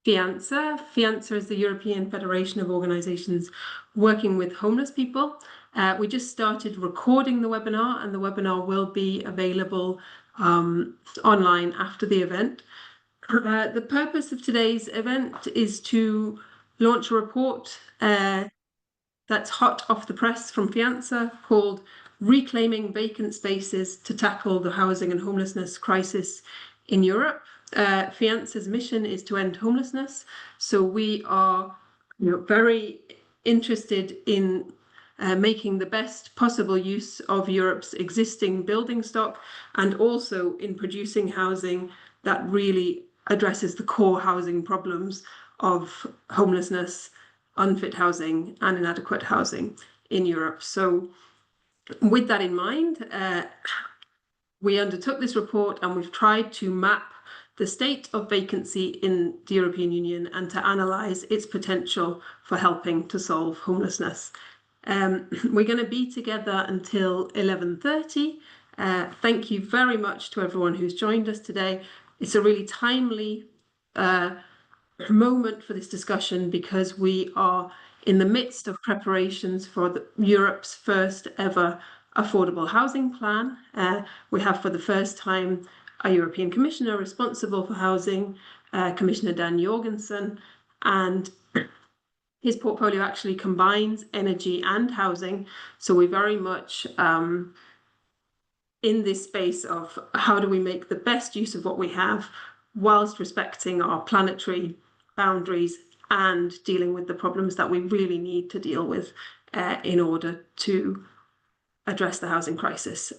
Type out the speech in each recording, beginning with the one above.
FIANSA. FIANSA is the European Federation of Organisations working with homeless people. We just started recording the webinar, and the webinar will be available online after the event. The purpose of today's event is to launch a report that's hot off the press from FIANSA called Reclaiming Vacant Spaces to Tackle the Housing and Homelessness Crisis in Europe. FIANSA's mission is to end homelessness, so we are very interested in making the best possible use of Europe's existing building stock, and also in producing housing that really addresses the core housing problems of homelessness, unfit housing and inadequate housing in Europe. So with that in mind, we undertook this report, and we've tried to map the state of vacancy in the European Union and to analyse its potential for helping to solve homelessness. We're going to be together until 11:30. Thank you very much to everyone who's joined us today. It's a really timely moment for this discussion because we are in the midst of preparations for Europe's first ever affordable housing plan. We have for the first time a European Commissioner responsible for housing, Commissioner Dan Jorgensen, and his portfolio actually combines energy and housing. So we're very much in this space of how do we make the best use of what we have whilst respecting our planetary boundaries and dealing with the problems that we really need to deal with in order to address the housing crisis.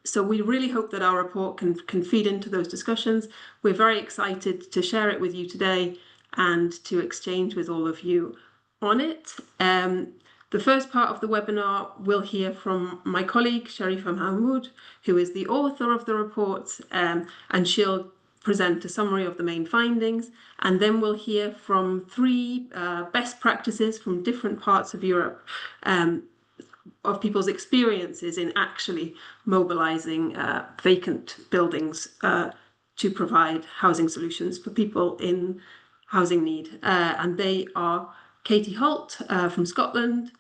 So we really hope that our report can feed into those discussions. We're very excited to share it with you today and to exchange with all of you on it. The first part of the webinar, we'll hear from my colleague, Sharifa Mahmoud, who is the author of the report, and she'll present a summary of the main findings. And then we'll hear from three best practices from different parts of Europe, of people's experiences in actually mobilising vacant buildings to provide housing solutions for people in housing need. And they are Katie Holt from Scotland,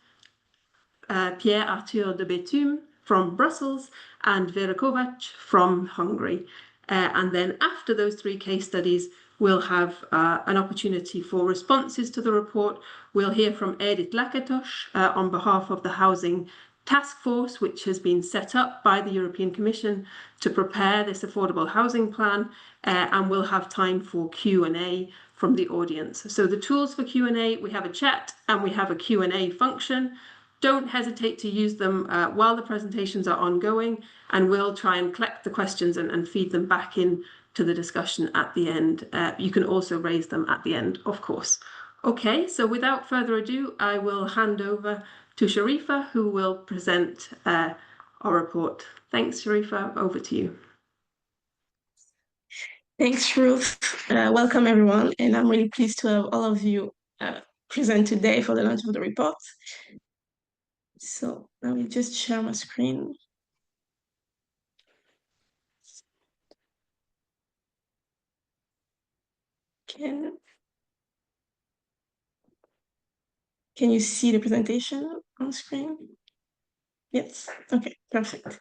Pierre Arthur de Betum from Brussels, and Vera Kovac from Hungary. And then after those three case studies, we'll have an opportunity for responses to the report. We'll hear from Edith Lakatosh on behalf of the Housing Task Force, which has been set up by the European Commission to prepare this affordable housing plan, and we'll have time for Q&A from the audience. So the tools for Q&A, we have a chat and we have a Q&A function. Don't hesitate to use them while the presentations are ongoing, and we'll try and collect the questions and feed them back in to the discussion at the end. You can also raise them at the end, of course. Okay, so without further ado, I will hand over to Sharifa, who will present our report. Thanks, Sharifa. Over to you. Thanks, Ruth. Welcome, everyone. And I'm really pleased to have all of you present today for the launch of the report. So I will just share my screen. Can you see the presentation on screen? Yes, okay, perfect.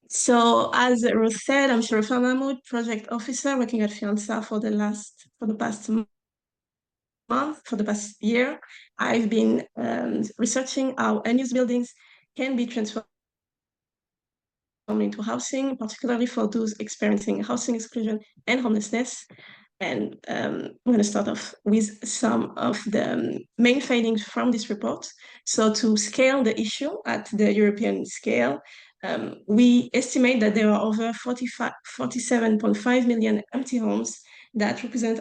So as Ruth said, I'm Sharifa Mahmoud, project officer working at FIANSA for the past year. I've been researching how unused buildings can be transformed into housing, particularly for those experiencing housing exclusion and homelessness. And I'm going to start off with some of the main findings from this report. So to scale the issue at the European scale, we estimate that there are over 47.5 million empty homes that represent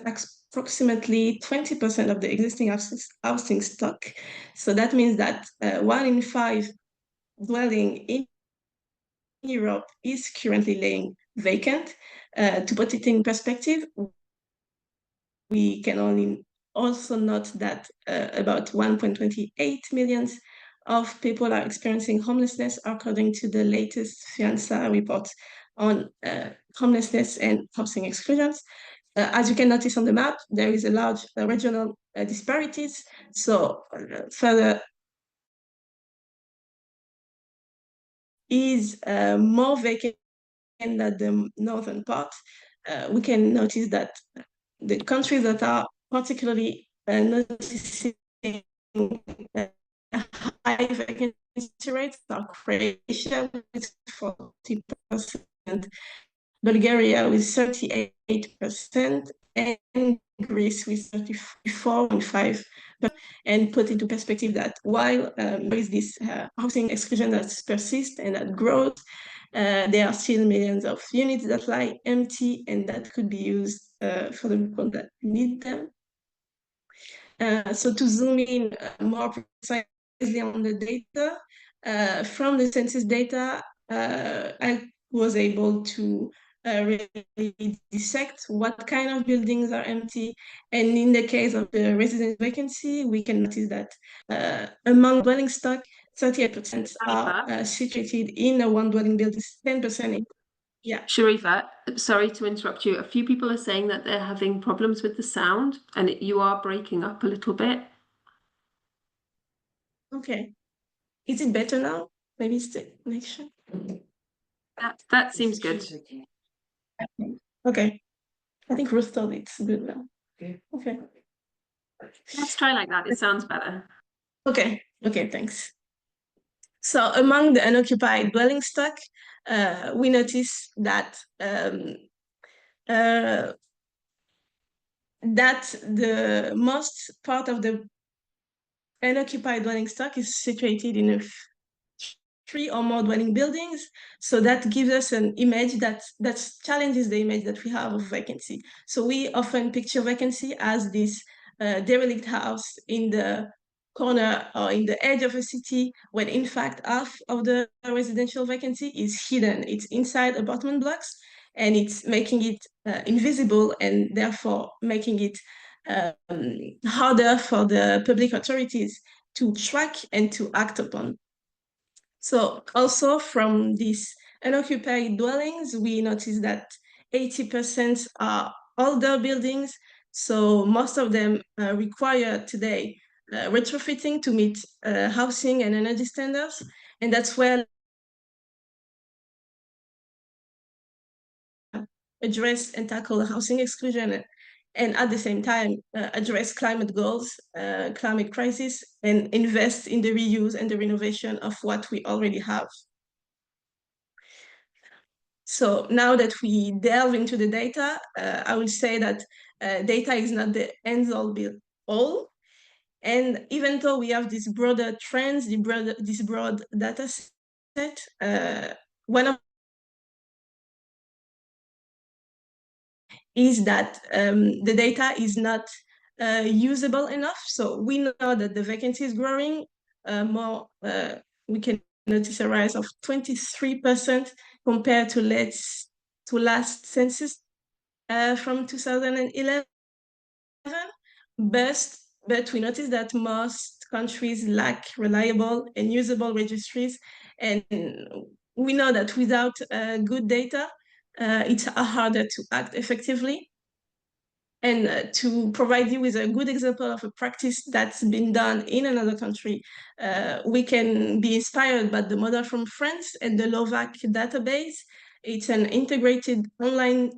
approximately 20% of the existing housing stock. So that means that 1 in 5 dwelling in Europe is currently laying vacant. To put it in perspective, we can only also note that about 1.28 million of people are experiencing homelessness, according to the latest FIANSA report on homelessness and housing exclusions. as you can notice on the map, there is a large regional disparities. So further is more vacant than the northern part. We can notice that the countries that are particularly noticing high vacancy rates are Croatia with 40%, Bulgaria with 38%, and Greece with 34.5%. And put into perspective that while there is this housing exclusion that persists and that grows, there are still millions of units that lie empty and that could be used for the people that need them. So to zoom in more precisely on the data, from the census data, I was able to really dissect what kind of buildings are empty. And in the case of the resident vacancy, we can notice that among dwelling stock, 38% are situated in a one dwelling building, 10% in. Yeah. Sharifa, sorry to interrupt you. A few people are saying that they're having problems with the sound and you are breaking up a little bit. Okay. Is it better now? Maybe it's the connection. That seems good. Okay. I think Ruth thought it's good now. Okay. Let's try like that. It sounds better. Okay. Okay, thanks. So among the unoccupied dwelling stock, we notice that that the most part of the unoccupied dwelling stock is situated in a 3 or more dwelling buildings. So that gives us an image that challenges the image that we have of vacancy. So we often picture vacancy as this derelict house in the corner or in the edge of a city, when in fact half of the residential vacancy is hidden. It's inside apartment blocks, and it's making it invisible, and therefore making it harder for the public authorities to track and to act upon. So also from these unoccupied dwellings, we notice that 80% are older buildings. So most of them require today retrofitting to meet housing and energy standards. And that's where address and tackle housing exclusion, and at the same time address climate goals, climate crisis, and invest in the reuse and the renovation of what we already have. So now that we delve into the data, I would say that data is not the end-all be-all. And even though we have these broader trends, this broad data set, one of is that the data is not usable enough. So we know that the vacancy is growing more. We can notice a rise of 23% compared to last census from 2011. But we notice that most countries lack reliable and usable registries, and we know that without good data, it's harder to act effectively. And to provide you with a good example of a practice that's been done in another country, we can be inspired by the model from France and the LOVAC database. It's an integrated online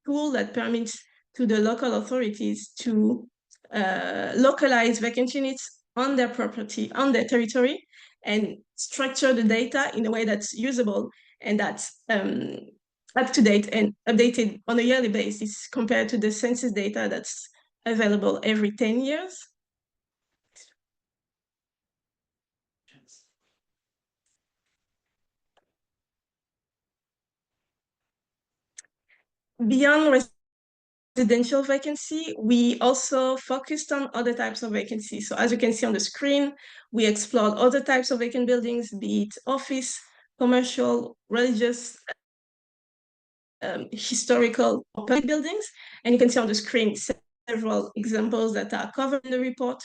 tool that permits to the local authorities to localize vacant units on their property, on their territory, and structure the data in a way that's usable and that's up to date and updated on a yearly basis compared to the census data that's available every 10 years. Beyond residential vacancy, we also focused on other types of vacancy. So as you can see on the screen, we explored other types of vacant buildings, be it office, commercial, religious, historical, or public buildings. And you can see on the screen several examples that are covered in the report.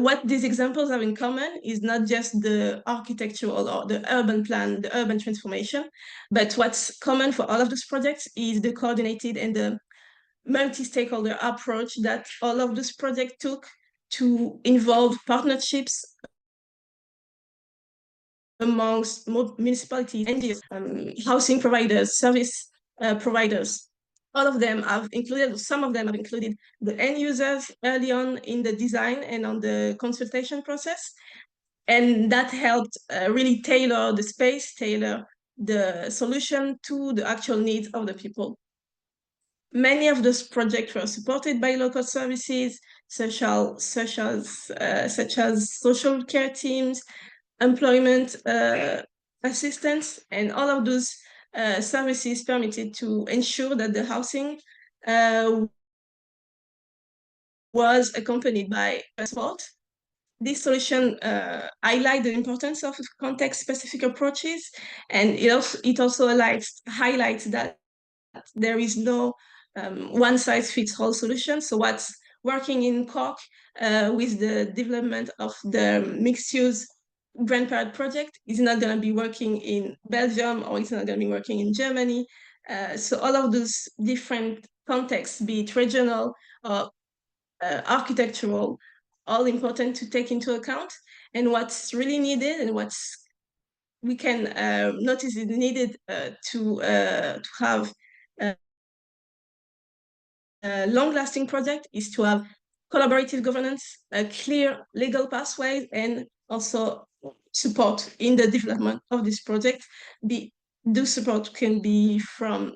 What these examples have in common is not just the architectural or the urban plan, the urban transformation, but what's common for all of those projects is the coordinated and the multi-stakeholder approach that all of those projects took to involve partnerships amongst municipalities, NGOs, housing providers, service providers. All of them have included, some of them have included the end users early on in the design and on the consultation process. And that helped really tailor the space, tailor the solution to the actual needs of the people. Many of those projects were supported by local services, such as social care teams, employment assistance, and all of those services permitted to ensure that the housing was accompanied by support. This solution highlights the importance of context-specific approaches, and it also highlights that there is no one-size-fits-all solution. So what's working in Cork with the development of the mixed-use grandparent project is not going to be working in Belgium, or it's not going to be working in Germany. So all of those different contexts, be it regional or architectural, all important to take into account. And what's really needed and what's we can notice is needed to have a long-lasting project is to have collaborative governance, a clear legal pathway, and also support in the development of this project. Those support can be from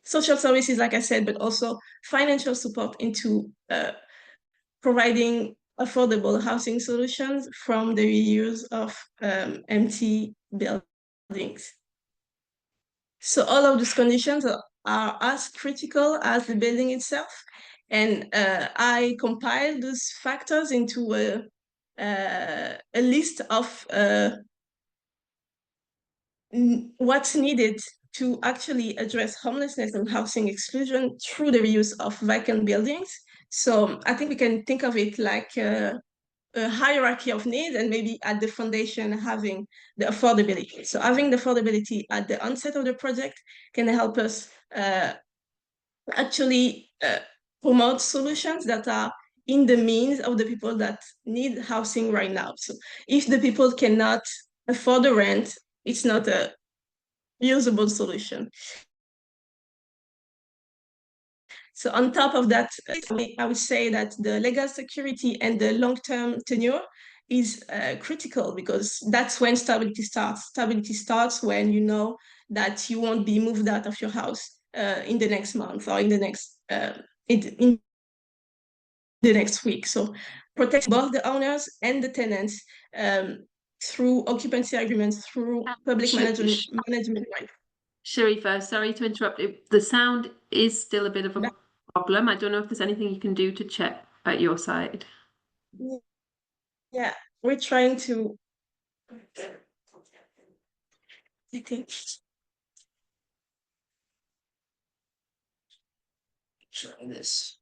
social services, like I said, but also financial support into providing affordable housing solutions from the reuse of empty buildings. So all of these conditions are as critical as the building itself. And I compiled those factors into a list of what's needed to actually address homelessness and housing exclusion through the reuse of vacant buildings. So I think we can think of it like a hierarchy of needs, and maybe at the foundation having the affordability. So having the affordability at the onset of the project can help us actually promote solutions that are in the means of the people that need housing right now. So if the people cannot afford the rent, it's not a usable solution. So on top of that, I would say that the legal security and the long-term tenure is critical, because that's when stability starts. Stability starts when you know that you won't be moved out of your house in the next month or in the next week. So protect both the owners and the tenants through occupancy agreements, through public management rights. Sharifa, sorry to interrupt. The sound is still a bit of a problem. I don't know if there's anything you can do to check at your side. Yeah, we're trying to. I think. Try this.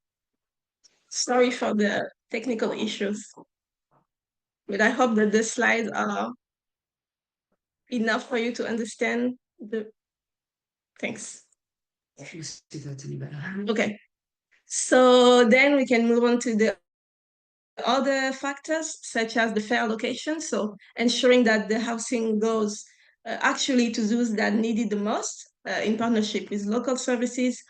Sorry for the technical issues, but I hope that the slides are enough for you to understand the. Thanks. Okay, so then we can move on to the other factors, such as the fair location. So ensuring that the housing goes actually to those that need it the most, in partnership with local services,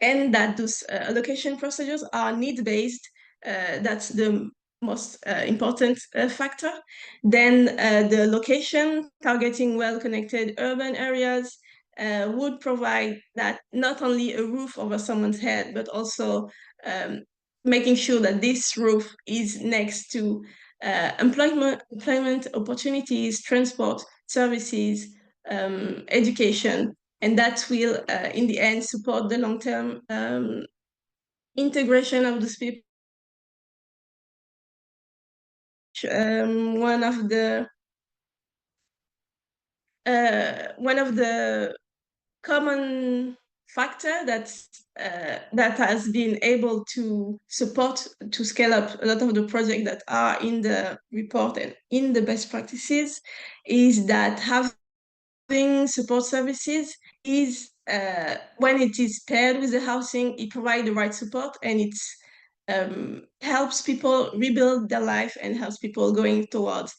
and that those allocation procedures are need-based. That's the most important factor. Then the location, targeting well-connected urban areas, would provide that not only a roof over someone's head, but also making sure that this roof is next to employment opportunities, transport services, education, and that will, in the end, support the long-term integration of these people. One of the common factor that has been able to support to scale up a lot of the projects that are in the report and in the best practices is that having support services is when it is paired with the housing, it provides the right support and it helps people rebuild their life and helps people going towards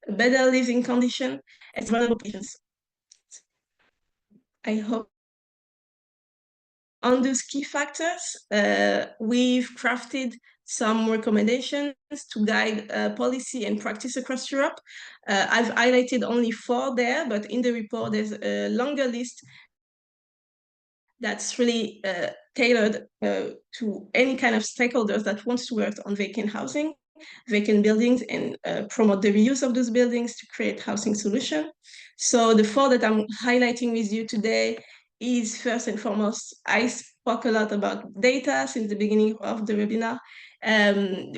a better living condition as vulnerable patients. I hope on those key factors, we've crafted some recommendations to guide policy and practice across Europe. I've highlighted only 4 there, but in the report, there's a longer list that's really tailored to any kind of stakeholders that wants to work on vacant housing, vacant buildings, and promote the reuse of those buildings to create housing solution. So the 4 that I'm highlighting with you today is first and foremost, I spoke a lot about data since the beginning of the webinar.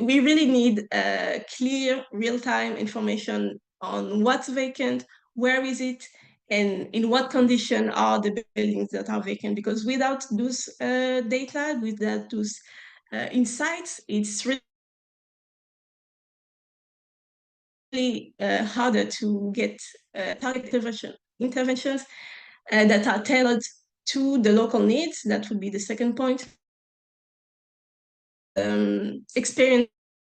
We really need clear real-time information on what's vacant, where is it, and in what condition are the buildings that are vacant, because without those data, without those insights, it's really harder to get targeted interventions that are tailored to the local needs. That would be the second point. Experience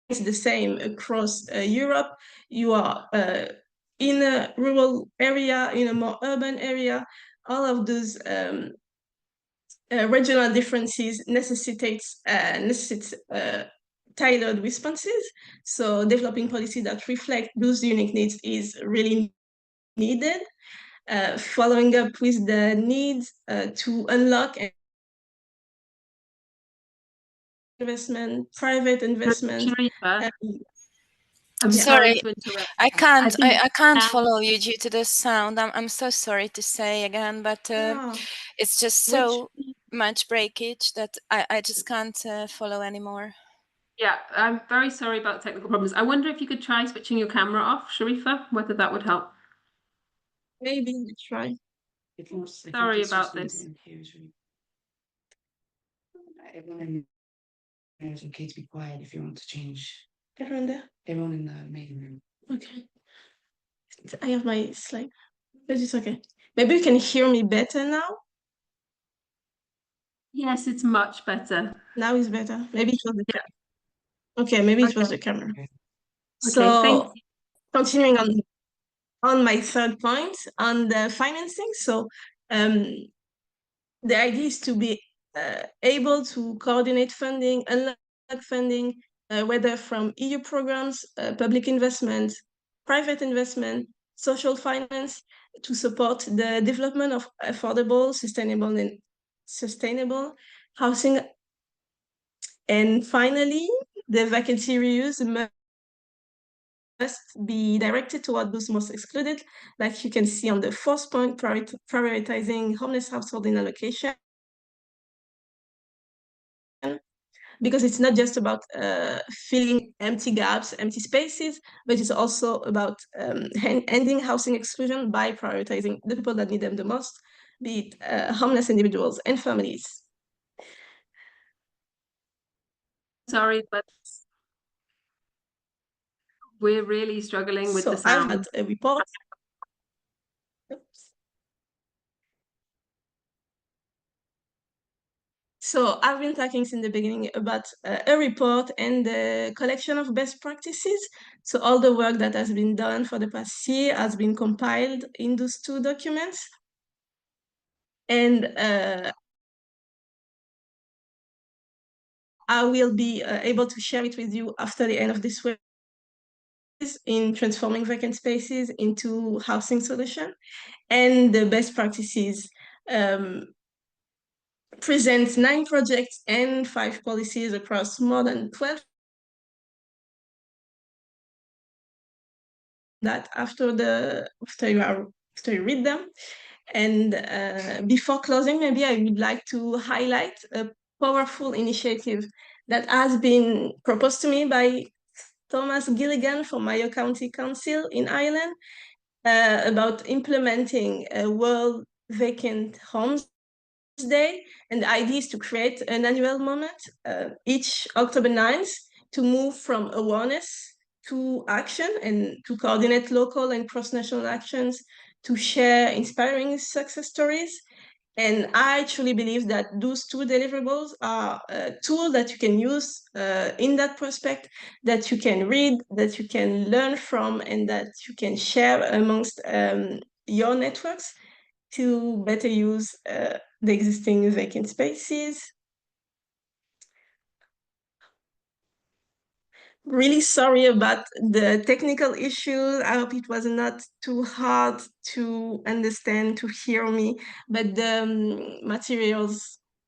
the same across Europe. You are in a rural area, in a more urban area, all of those regional differences necessitates tailored responses. So developing policies that reflect those unique needs is really needed. Following up with the needs to unlock investment, private investment. Sharifa, I'm Yeah. sorry to interrupt. I can't think I can't now- follow you due to the sound. I'm so sorry to say again, but it's just so much breakage that I just can't follow anymore. Yeah, I'm very sorry about technical problems. I wonder if you could try switching your camera off, Sharifa, whether that would help. Maybe we try. Sorry about this. Everyone is okay to be quiet if you want to change. Everyone there? Everyone in the main room. Okay. I have my slide, but it's okay. Maybe you can hear me better now. Yes, it's much better. Now it's better. Maybe it was the camera. Okay, maybe it was the camera. Okay, So thank you. continuing on my third point on the financing. So the idea is to be able to coordinate funding, unlock funding, whether from EU programs, public investment, private investment, social finance, to support the development of affordable, sustainable housing. And finally, the vacancy reuse must be directed toward those most excluded, like you can see on the 4th point, prioritizing homeless household in allocation. Because it's not just about filling empty gaps, empty spaces, but it's also about ending housing exclusion by prioritizing the people that need them the most, be it homeless individuals and families. Sorry, but we're really struggling with the sound. I've had a report. Oops. So I've been talking since the beginning about a report and the collection of best practices. So all the work that has been done for the past year has been compiled in those 2 documents. And I will be able to share it with you after the end of this week in transforming vacant spaces into housing solution. And the best practices presents 9 projects and 5 policies across more than 12. That after you read them. And before closing, maybe I would like to highlight a powerful initiative that has been proposed to me by Thomas Gilligan from Mayo County Council in Ireland about implementing a World Vacant Homes Day, and the idea is to create an annual moment each October 9th to move from awareness to action and to coordinate local and cross-national actions, to share inspiring success stories. And I truly believe that those two deliverables are a tool that you can use in that prospect, that you can read, that you can learn from, and that you can share amongst your networks to better use the existing vacant spaces. Really sorry about the technical issues. I hope it was not too hard to understand, to hear me, but the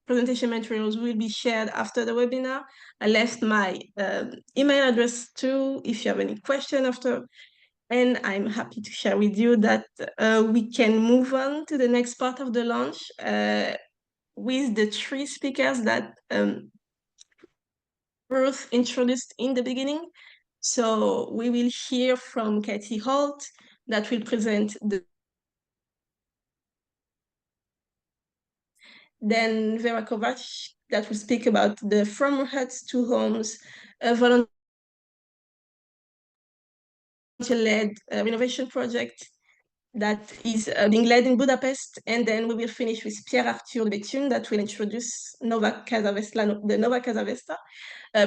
presentation materials will be shared after the webinar. I left my email address too, if you have any question after, and I'm happy to share with you that we can move on to the next part of the launch with the 3 speakers that Ruth introduced in the beginning. So we will hear from Katie Holt that will present then Vera Kovac that will speak about the From Huts to Homes, a volunteer-led renovation project that is being led in Budapest. And then we will finish with Pierre-Arthur Béthune that will introduce the Nova Casa Vesta,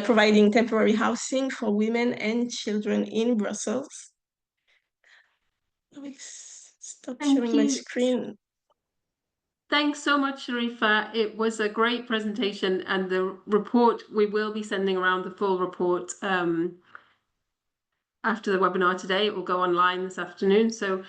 providing temporary housing for women and children in Brussels. I will stop sharing my screen. Thanks so much, Sharifa. It was a great presentation, and the report, we will be sending around the full report after the webinar today. It will go online this afternoon. So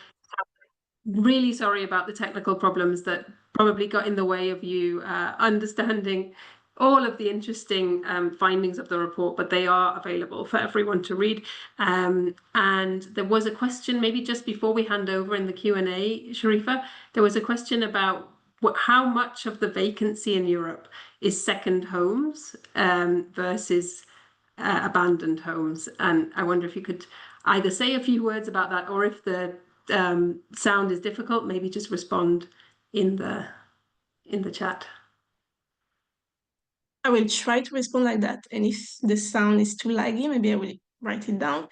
really sorry about the technical problems that probably got in the way of you understanding all of the interesting findings of the report, but they are available for everyone to read. And there was a question, maybe just before we hand over in the Q&A, Sharifa, there was a question about how much of the vacancy in Europe is second homes versus abandoned homes. And I wonder if you could either say a few words about that, or if the sound is difficult, maybe just respond in the chat. I will try to respond like that, and if the sound is too laggy, maybe I will write it down.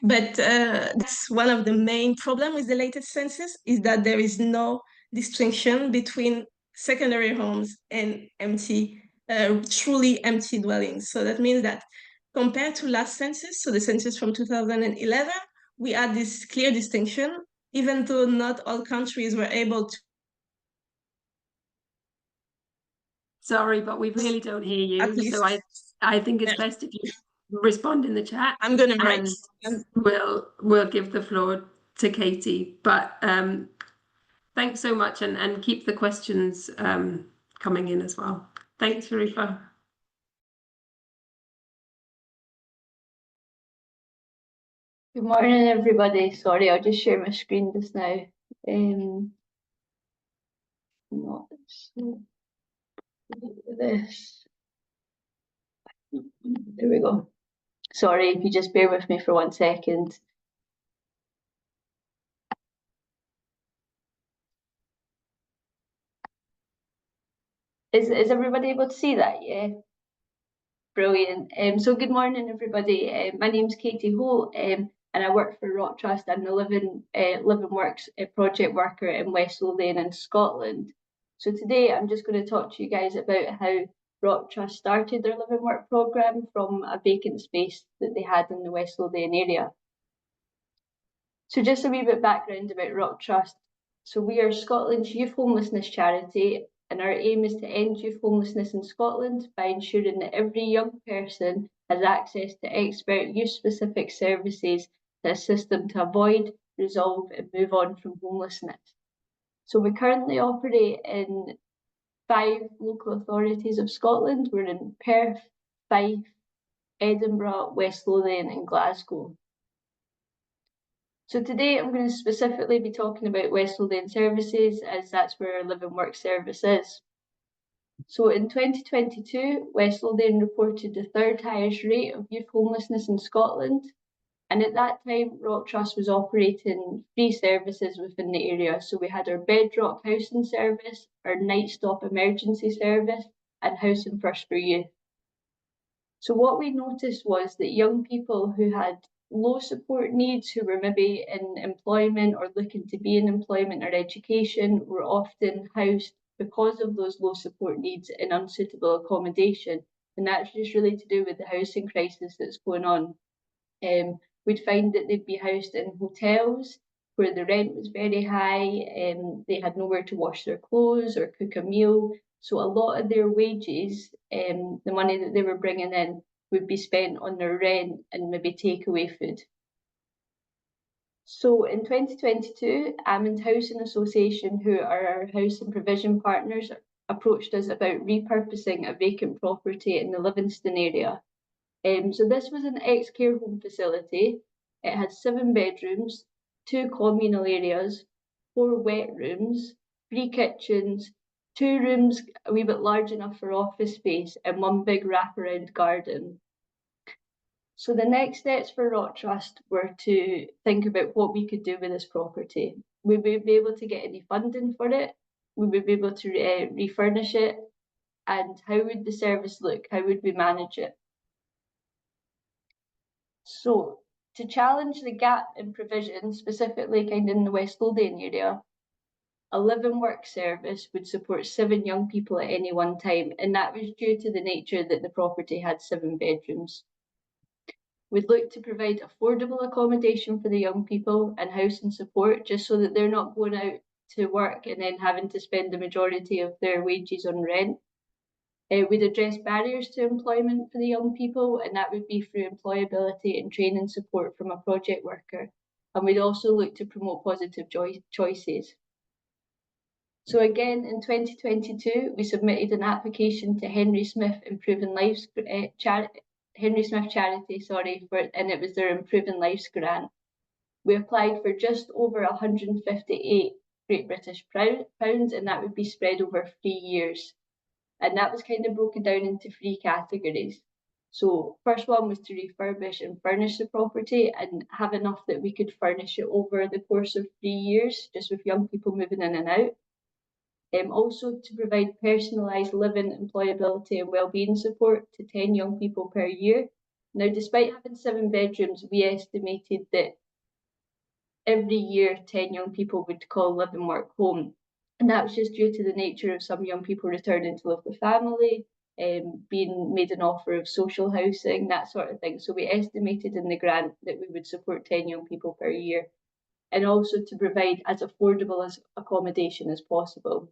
But that's one of the main problems with the latest census, is that there is no distinction between secondary homes and truly empty dwellings. So that means that compared to last census, so the census from 2011, we had this clear distinction, even though not all countries were able to. Sorry, but we really don't hear you. So I think it's best if you respond in the chat. I'm going to write. We'll give the floor to Katie. But thanks so much, and keep the questions coming in as well. Thanks, Sharifa. Good morning, everybody. Sorry, I'll just share my screen just now. Not this. There we go. Sorry, if you just bear with me for 1 second. Is everybody able to see that? Yeah. Brilliant. So good morning, everybody. My name's Katie Holt, and I work for Rock Trust. I'm the Living Works project worker in West Lothian in Scotland. So today I'm just going to talk to you guys about how Rock Trust started their Living Work programme from a vacant space that they had in the West Lothian area. So just a wee bit background about Rock Trust. So we are Scotland's youth homelessness charity, and our aim is to end youth homelessness in Scotland by ensuring that every young person has access to expert youth-specific services to assist them to avoid, resolve and move on from homelessness. So we currently operate in 5 local authorities of Scotland. We're in Perth, Fife, Edinburgh, West Lothian and Glasgow. So today I'm going to specifically be talking about West Lothian services, as that's where our Living Work service is. So in 2022, West Lothian reported the 3rd highest rate of youth homelessness in Scotland. And at that time, Rock Trust was operating 3 services within the area. So we had our Bedrock housing service, our Night Stop emergency service, and Housing First for Youth. So what we noticed was that young people who had low support needs, who were maybe in employment or looking to be in employment or education, were often housed because of those low support needs in unsuitable accommodation. And that's just really to do with the housing crisis that's going on. We'd find that they'd be housed in hotels where the rent was very high, they had nowhere to wash their clothes or cook a meal. So a lot of their wages, the money that they were bringing in, would be spent on their rent and maybe takeaway food. So in 2022, Amond Housing Association, who are our housing provision partners, approached us about repurposing a vacant property in the Livingston area. So this was an ex-care home facility. It had 7 bedrooms, 2 communal areas, 4 wet rooms, 3 kitchens, 2 rooms a wee bit large enough for office space, and 1 big wraparound garden. So the next steps for Rock Trust were to think about what we could do with this property. Would we be able to get any funding for it? Would we be able to refurnish it? And how would the service look? How would we manage it? So to challenge the gap in provision, specifically kind of in the West Lothian area, a live-in work service would support 7 young people at any one time, and that was due to the nature that the property had 7 bedrooms. We'd look to provide affordable accommodation for the young people and housing support, just so that they're not going out to work and then having to spend the majority of their wages on rent. We'd address barriers to employment for the young people, and that would be through employability and training support from a project worker. And we'd also look to promote positive choices. So again, in 2022, we submitted an application to Henry Smith Improving Lives Henry Smith Charity, and it was their Improving Lives grant. We applied for just over 158 Great British pounds, and that would be spread over 3 years. And that was kind of broken down into 3 categories. So first one was to refurbish and furnish the property and have enough that we could furnish it over the course of 3 years, just with young people moving in and out. Also to provide personalised living, employability and wellbeing support to 10 young people per year. Now, despite having 7 bedrooms, we estimated that every year 10 young people would call live and work home. And that was just due to the nature of some young people returning to live with family, being made an offer of social housing, that sort of thing. So we estimated in the grant that we would support 10 young people per year, and also to provide as affordable as accommodation as possible.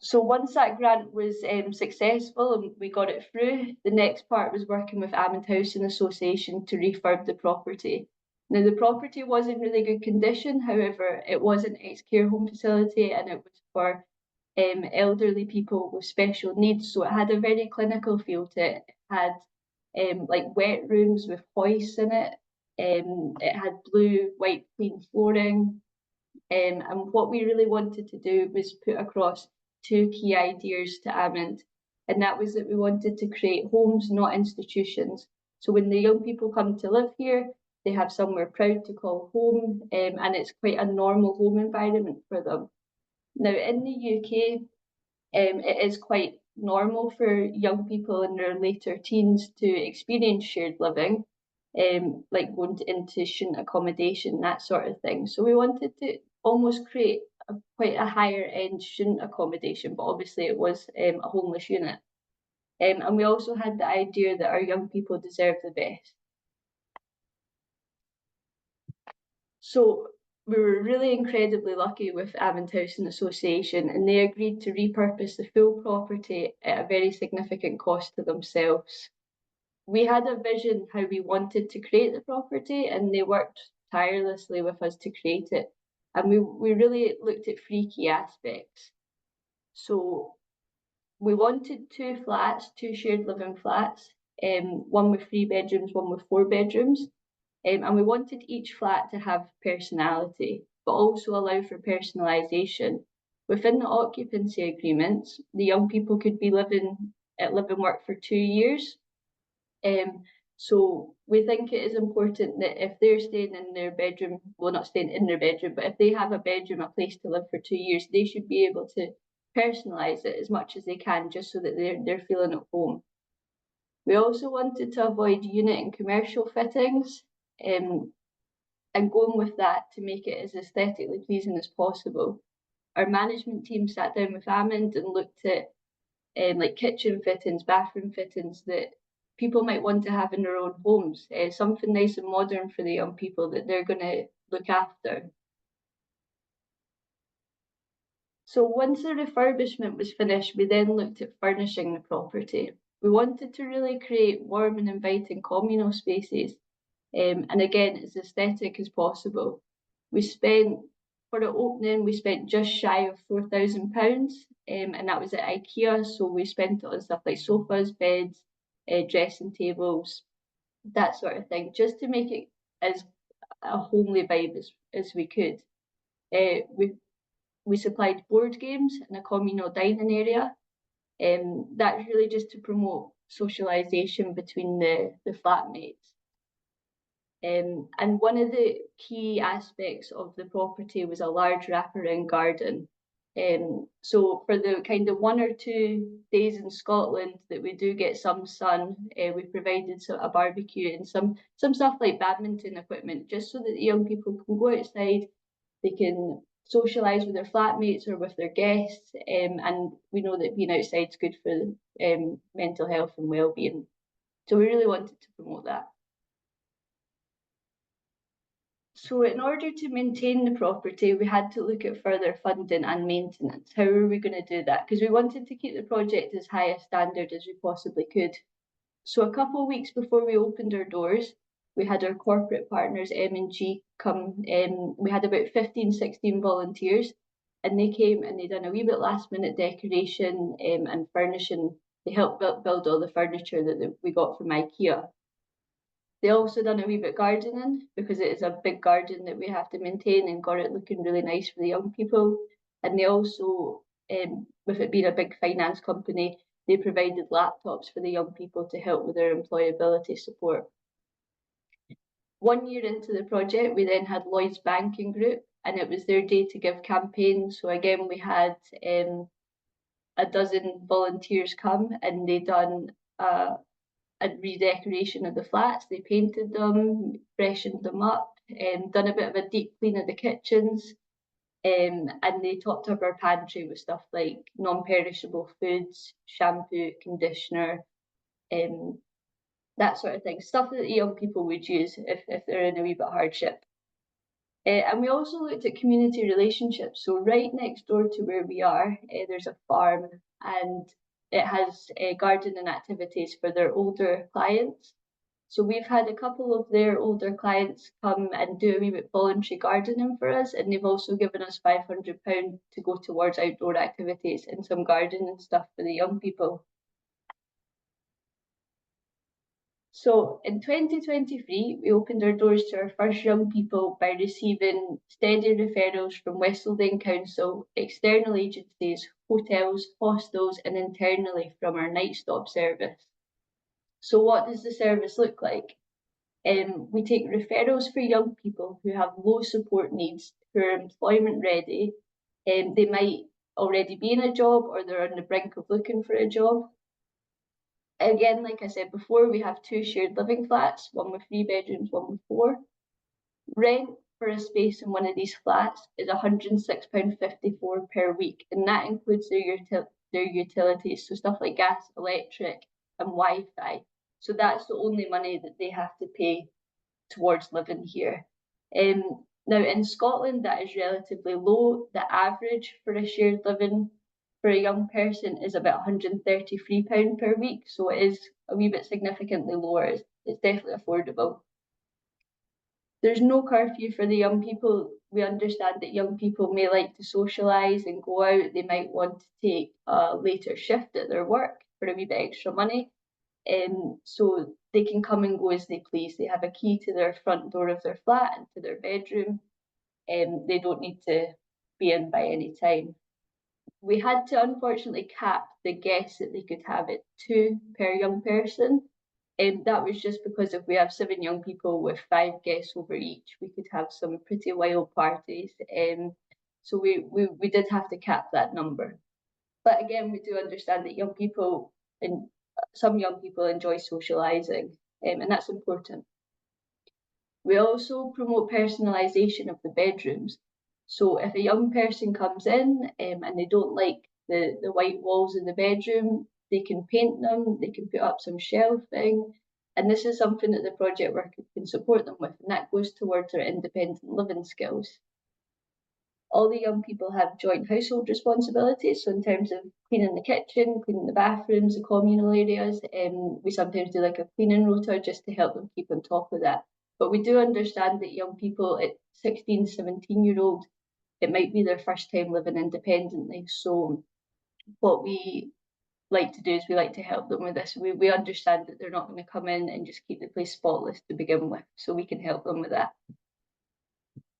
So once that grant was successful and we got it through, the next part was working with Amond Housing Association to refurb the property. Now, the property was in really good condition, however, it was an ex-care home facility and it was for elderly people with special needs, so it had a very clinical feel to it. It had like wet rooms with hoists in it, it had blue, white, clean flooring, and what we really wanted to do was put across 2 key ideas to Amond, and that was that we wanted to create homes, not institutions. So when the young people come to live here, they have somewhere proud to call home, and it's quite a normal home environment for them. Now, in the UK, it is quite normal for young people in their later teens to experience shared living, like going into student accommodation, that sort of thing. So we wanted to almost create quite a higher end student accommodation, but obviously it was a homeless unit. And we also had the idea that our young people deserve the best. So we were really incredibly lucky with Amond Housing Association, and they agreed to repurpose the full property at a very significant cost to themselves. We had a vision how we wanted to create the property, and they worked tirelessly with us to create it. And we really looked at 3 key aspects. So we wanted 2 flats, 2 shared living flats, one with 3 bedrooms, one with 4 bedrooms. And we wanted each flat to have personality, but also allow for personalisation. Within the occupancy agreements, the young people could be living at live and work for 2 years. So we think it is important that if they're staying in their bedroom, well, not staying in their bedroom, but if they have a bedroom, a place to live for 2 years, they should be able to personalise it as much as they can, just so that they're feeling at home. We also wanted to avoid unit and commercial fittings, and going with that to make it as aesthetically pleasing as possible. Our management team sat down with Amund and looked at like kitchen fittings, bathroom fittings that people might want to have in their own homes, something nice and modern for the young people that they're going to look after. So once the refurbishment was finished, we then looked at furnishing the property. We wanted to really create warm and inviting communal spaces, and again, as aesthetic as possible. We spent, for the opening, we spent just shy of £4,000, and that was at IKEA, so we spent it on stuff like sofas, beds, dressing tables, that sort of thing, just to make it as a homely vibe as we could. We supplied board games and a communal dining area. That's really just to promote socialisation between the flatmates. And one of the key aspects of the property was a large wraparound garden. So for the kind of 1 or 2 days in Scotland that we do get some sun, we provided a barbecue and some stuff like badminton equipment, just so that the young people can go outside, they can socialise with their flatmates or with their guests, and we know that being outside is good for mental health and well-being. So we really wanted to promote that. So in order to maintain the property, we had to look at further funding and maintenance. How are we going to do that? Because we wanted to keep the project as high a standard as we possibly could. So a couple of weeks before we opened our doors, we had our corporate partners, M&G, come. We had about 15, 16 volunteers, and they came and they done a wee bit last minute decoration and furnishing. They helped build all the furniture that we got from IKEA. They also done a wee bit gardening, because it is a big garden that we have to maintain, and got it looking really nice for the young people. And they also, with it being a big finance company, they provided laptops for the young people to help with their employability support. 1 year into the project, we then had Lloyds Banking Group, and it was their Day to Give campaign. So again, we had a dozen volunteers come, and they done a redecoration of the flats. They painted them, freshened them up, done a bit of a deep clean of the kitchens, and they topped up our pantry with stuff like non-perishable foods, shampoo, conditioner, that sort of thing, stuff that young people would use if they're in a wee bit of hardship. And we also looked at community relationships. So right next door to where we are, there's a farm, and it has gardening activities for their older clients. So we've had a couple of their older clients come and do a wee bit voluntary gardening for us, and they've also given us £500 to go towards outdoor activities and some gardening stuff for the young people. So in 2023, we opened our doors to our first young people by receiving steady referrals from Westleydene Council, external agencies, hotels, hostels, and internally from our Night Stop service. So what does the service look like? We take referrals for young people who have low support needs, who are employment ready. They might already be in a job, or they're on the brink of looking for a job. Again, like I said before, we have 2 shared living flats, one with 3 bedrooms, one with 4. Rent for a space in one of these flats is £106.54 per week, and that includes their utilities, so stuff like gas, electric, and Wi-Fi. So that's the only money that they have to pay towards living here. Now in Scotland, that is relatively low. The average for a shared living for a young person is about £133 per week, so it is a wee bit significantly lower. It's definitely affordable. There's no curfew for the young people. We understand that young people may like to socialise and go out. They might want to take a later shift at their work for a wee bit extra money. So they can come and go as they please. They have a key to their front door of their flat and to their bedroom. They don't need to be in by any time. We had to unfortunately cap the guests that they could have at 2 per young person. That was just because if we have 7 young people with 5 guests over each, we could have some pretty wild parties. So we did have to cap that number. But again, we do understand that young people, and some young people enjoy socialising, and that's important. We also promote personalisation of the bedrooms. So if a young person comes in and they don't like the white walls in the bedroom, they can paint them, they can put up some shelving, and this is something that the project worker can support them with, and that goes towards their independent living skills. All the young people have joint household responsibilities, so in terms of cleaning the kitchen, cleaning the bathrooms, the communal areas, we sometimes do like a cleaning rota just to help them keep on top of that. But we do understand that young people at 16, 17-year-old, it might be their first time living independently. So what we like to do is we like to help them with this. We understand that they're not going to come in and just keep the place spotless to begin with, so we can help them with that.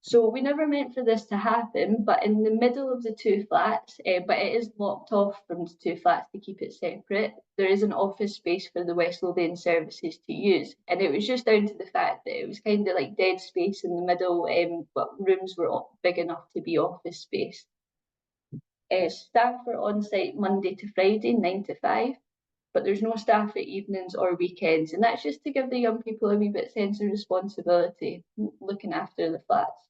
So we never meant for this to happen, but in the middle of the 2 flats, but it is locked off from the 2 flats to keep it separate, there is an office space for the West Lothian services to use. And it was just down to the fact that it was kind of like dead space in the middle, but rooms were big enough to be office space. Staff are on site Monday to Friday, 9 to 5, but there's no staff at evenings or weekends. And that's just to give the young people a wee bit sense of responsibility, looking after the flats.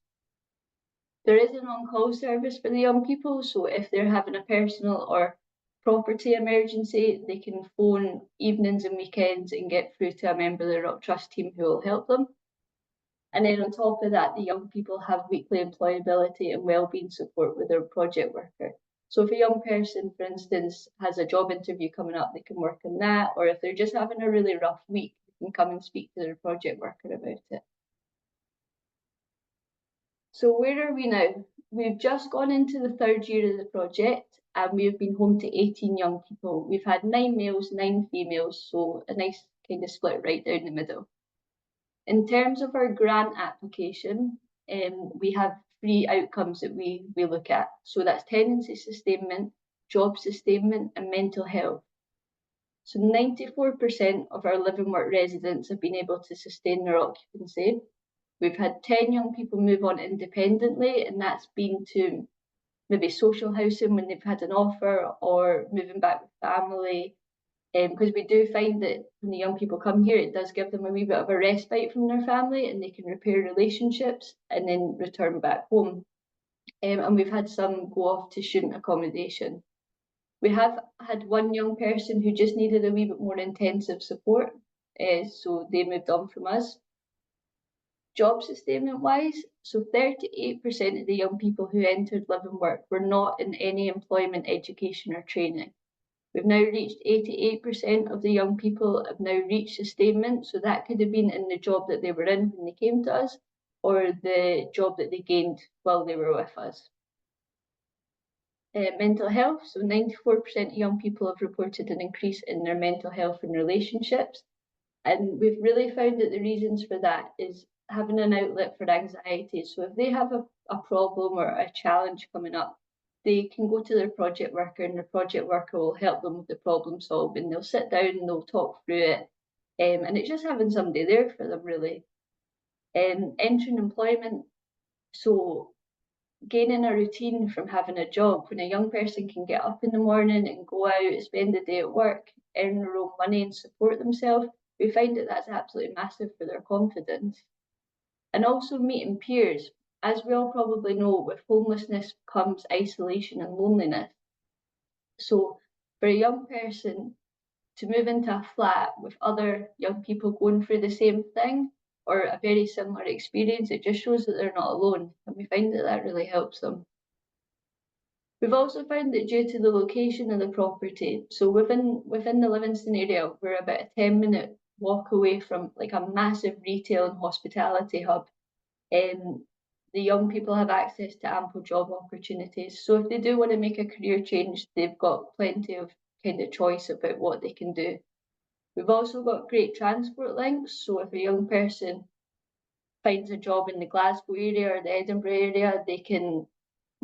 There is an on-call service for the young people, so if they're having a personal or property emergency, they can phone evenings and weekends and get through to a member of the Rock Trust team who will help them. And then on top of that, the young people have weekly employability and wellbeing support with their project worker. So if a young person, for instance, has a job interview coming up, they can work on that, or if they're just having a really rough week, they can come and speak to their project worker about it. So where are we now? We've just gone into the 3rd year of the project, and we've been home to 18 young people. We've had 9 males, 9 females, so a nice kind of split right down the middle. In terms of our grant application, we have 3 outcomes that we look at. So that's tenancy sustainment, job sustainment, and mental health. So 94% of our live and work residents have been able to sustain their occupancy. We've had 10 young people move on independently, and that's been to maybe social housing when they've had an offer, or moving back with family. Because we do find that when the young people come here, it does give them a wee bit of a respite from their family, and they can repair relationships and then return back home. And we've had some go off to student accommodation. We have had 1 young person who just needed a wee bit more intensive support, so they moved on from us. Job sustainment wise, so 38% of the young people who entered live and work were not in any employment, education or training. We've now reached 88% of the young people have now reached sustainment, so that could have been in the job that they were in when they came to us, or the job that they gained while they were with us. Mental health, so 94% of young people have reported an increase in their mental health and relationships, and we've really found that the reasons for that is having an outlet for anxiety. So if they have a problem or a challenge coming up, they can go to their project worker, and the project worker will help them with the problem solving. They'll sit down and they'll talk through it, and it's just having somebody there for them, really. Entering employment, so gaining a routine from having a job. When a young person can get up in the morning and go out, spend the day at work, earn their own money and support themselves, we find that that's absolutely massive for their confidence. And also meeting peers. As we all probably know, with homelessness comes isolation and loneliness. So for a young person to move into a flat with other young people going through the same thing, or a very similar experience, it just shows that they're not alone, and we find that that really helps them. We've also found that due to the location of the property, so within the Livingston area, we're about a 10-minute walk away from like a massive retail and hospitality hub. The young people have access to ample job opportunities. So if they do want to make a career change, they've got plenty of kind of choice about what they can do. We've also got great transport links. So if a young person finds a job in the Glasgow area or the Edinburgh area, they can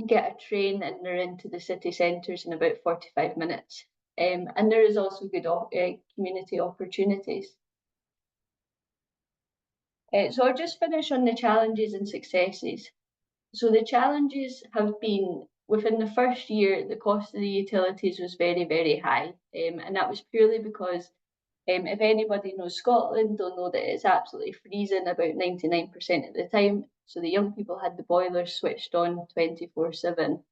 get a train and they're into the city centres in about 45 minutes. And there is also good community opportunities. So I'll just finish on the challenges and successes. So the challenges have been, within the first year, the cost of the utilities was very, very high. And that was purely because if anybody knows Scotland, they'll know that it's absolutely freezing about 99% of the time. So the young people had the boilers switched on 24/7.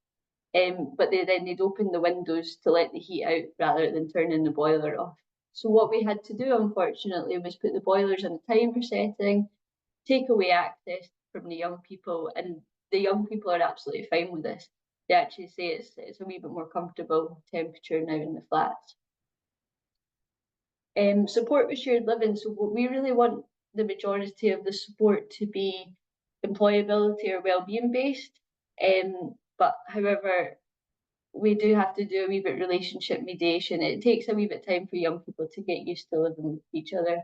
But they'd open the windows to let the heat out rather than turning the boiler off. So what we had to do, unfortunately, was put the boilers on a timer setting, take away access from the young people, and the young people are absolutely fine with this. They actually say it's a wee bit more comfortable temperature now in the flats. Support with shared living. So what we really want the majority of the support to be employability or wellbeing based. But however, we do have to do a wee bit relationship mediation. It takes a wee bit time for young people to get used to living with each other.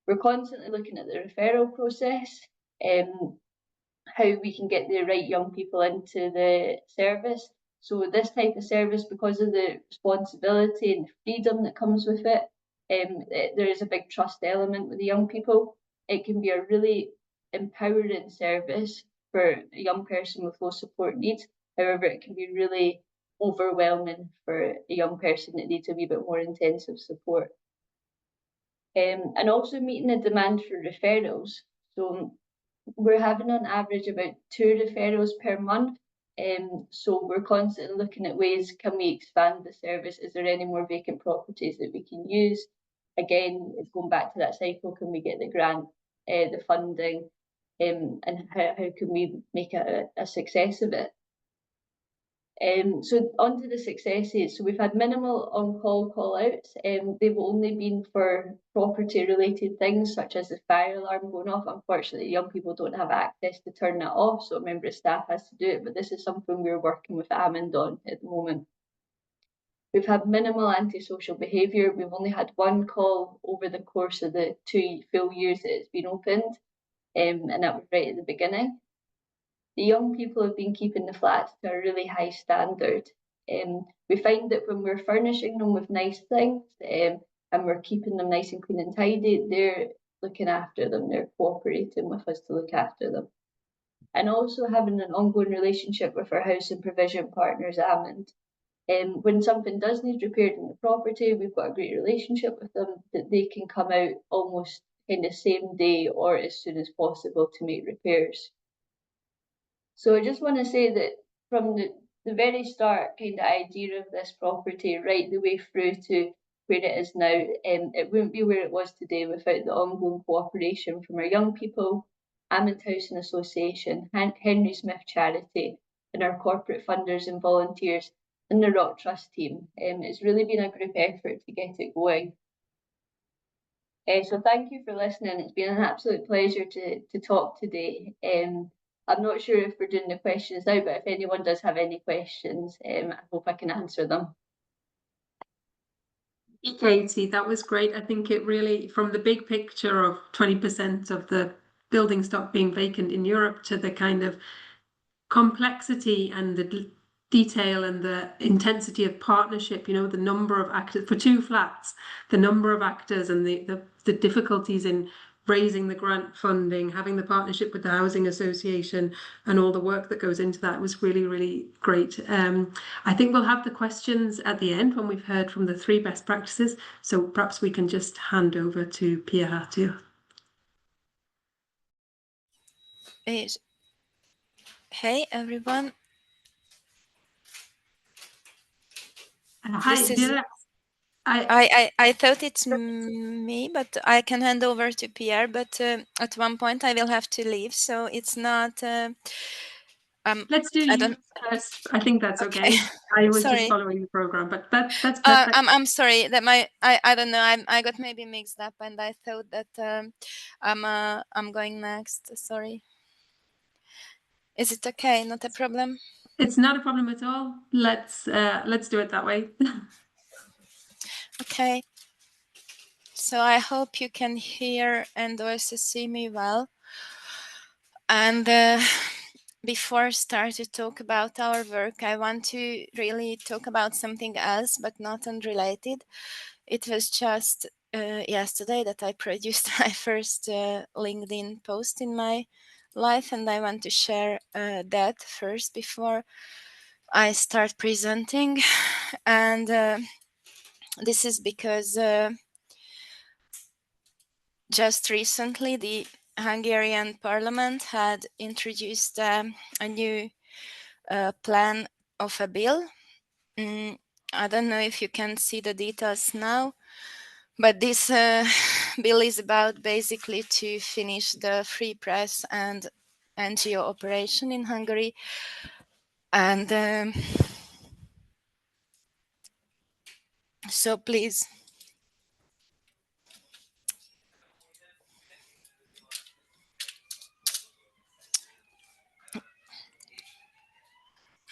We're constantly looking at the referral process, how we can get the right young people into the service. So this type of service, because of the responsibility and freedom that comes with it, there is a big trust element with the young people. It can be a really empowering service for a young person with low support needs. However, it can be really overwhelming for a young person that needs a wee bit more intensive support. And also meeting the demand for referrals. So we're having on average about 2 referrals per month. So we're constantly looking at ways, can we expand the service? Is there any more vacant properties that we can use? Again, it's going back to that cycle, can we get the grant, the funding, and how can we make a success of it? So on to the successes. So we've had minimal on-call call-outs. They've only been for property-related things, such as the fire alarm going off. Unfortunately, young people don't have access to turn that off, so a member of staff has to do it. But this is something we're working with Amund on at the moment. We've had minimal antisocial behaviour. We've only had 1 call over the course of the 2 full years that it's been opened, and that was right at the beginning. The young people have been keeping the flats to a really high standard. We find that when we're furnishing them with nice things and we're keeping them nice and clean and tidy, they're looking after them, they're cooperating with us to look after them. And also having an ongoing relationship with our housing provision partners, Amund. When something does need repaired in the property, we've got a great relationship with them that they can come out almost in the same day or as soon as possible to make repairs. So I just want to say that from the very start kind of idea of this property right the way through to where it is now, it wouldn't be where it was today without the ongoing cooperation from our young people, Amund Housing Association, Henry Smith Charity, and our corporate funders and volunteers and the Rock Trust team. It's really been a group effort to get it going. So thank you for listening. It's been an absolute pleasure to talk today. I'm not sure if we're doing the questions now, but if anyone does have any questions, I hope I can answer them. Katie, that was great. I think it really, from the big picture of 20% of the building stock being vacant in Europe to the kind of complexity and the detail and the intensity of partnership, you know, the number of actors for 2 flats, the number of actors and the difficulties in raising the grant funding, having the partnership with the housing association and all the work that goes into that was really, really great. I think we'll have the questions at the end when we've heard from the 3 best practices. So perhaps we can just hand over to Pia Hartier. Hey everyone. Hi, Pia. I thought it's me, but I can hand over to Pierre, but at one point I will have to leave, so it's not... Let's do you first. I think that's okay. I was just following the program, but that's perfect. I'm sorry that I don't know, I got maybe mixed up and I thought that I'm going next. Sorry. Is it okay? Not a problem? It's not a problem at all. Let's do it that way. Okay. So I hope you can hear and also see me well. And before I start to talk about our work, I want to really talk about something else, but not unrelated. It was just yesterday that I produced my first LinkedIn post in my life, and I want to share that first before I start presenting. And this is because just recently the Hungarian parliament had introduced a new plan of a bill. I don't know if you can see the details now, but this bill is about basically to finish the free press and NGO operation in Hungary. And so please.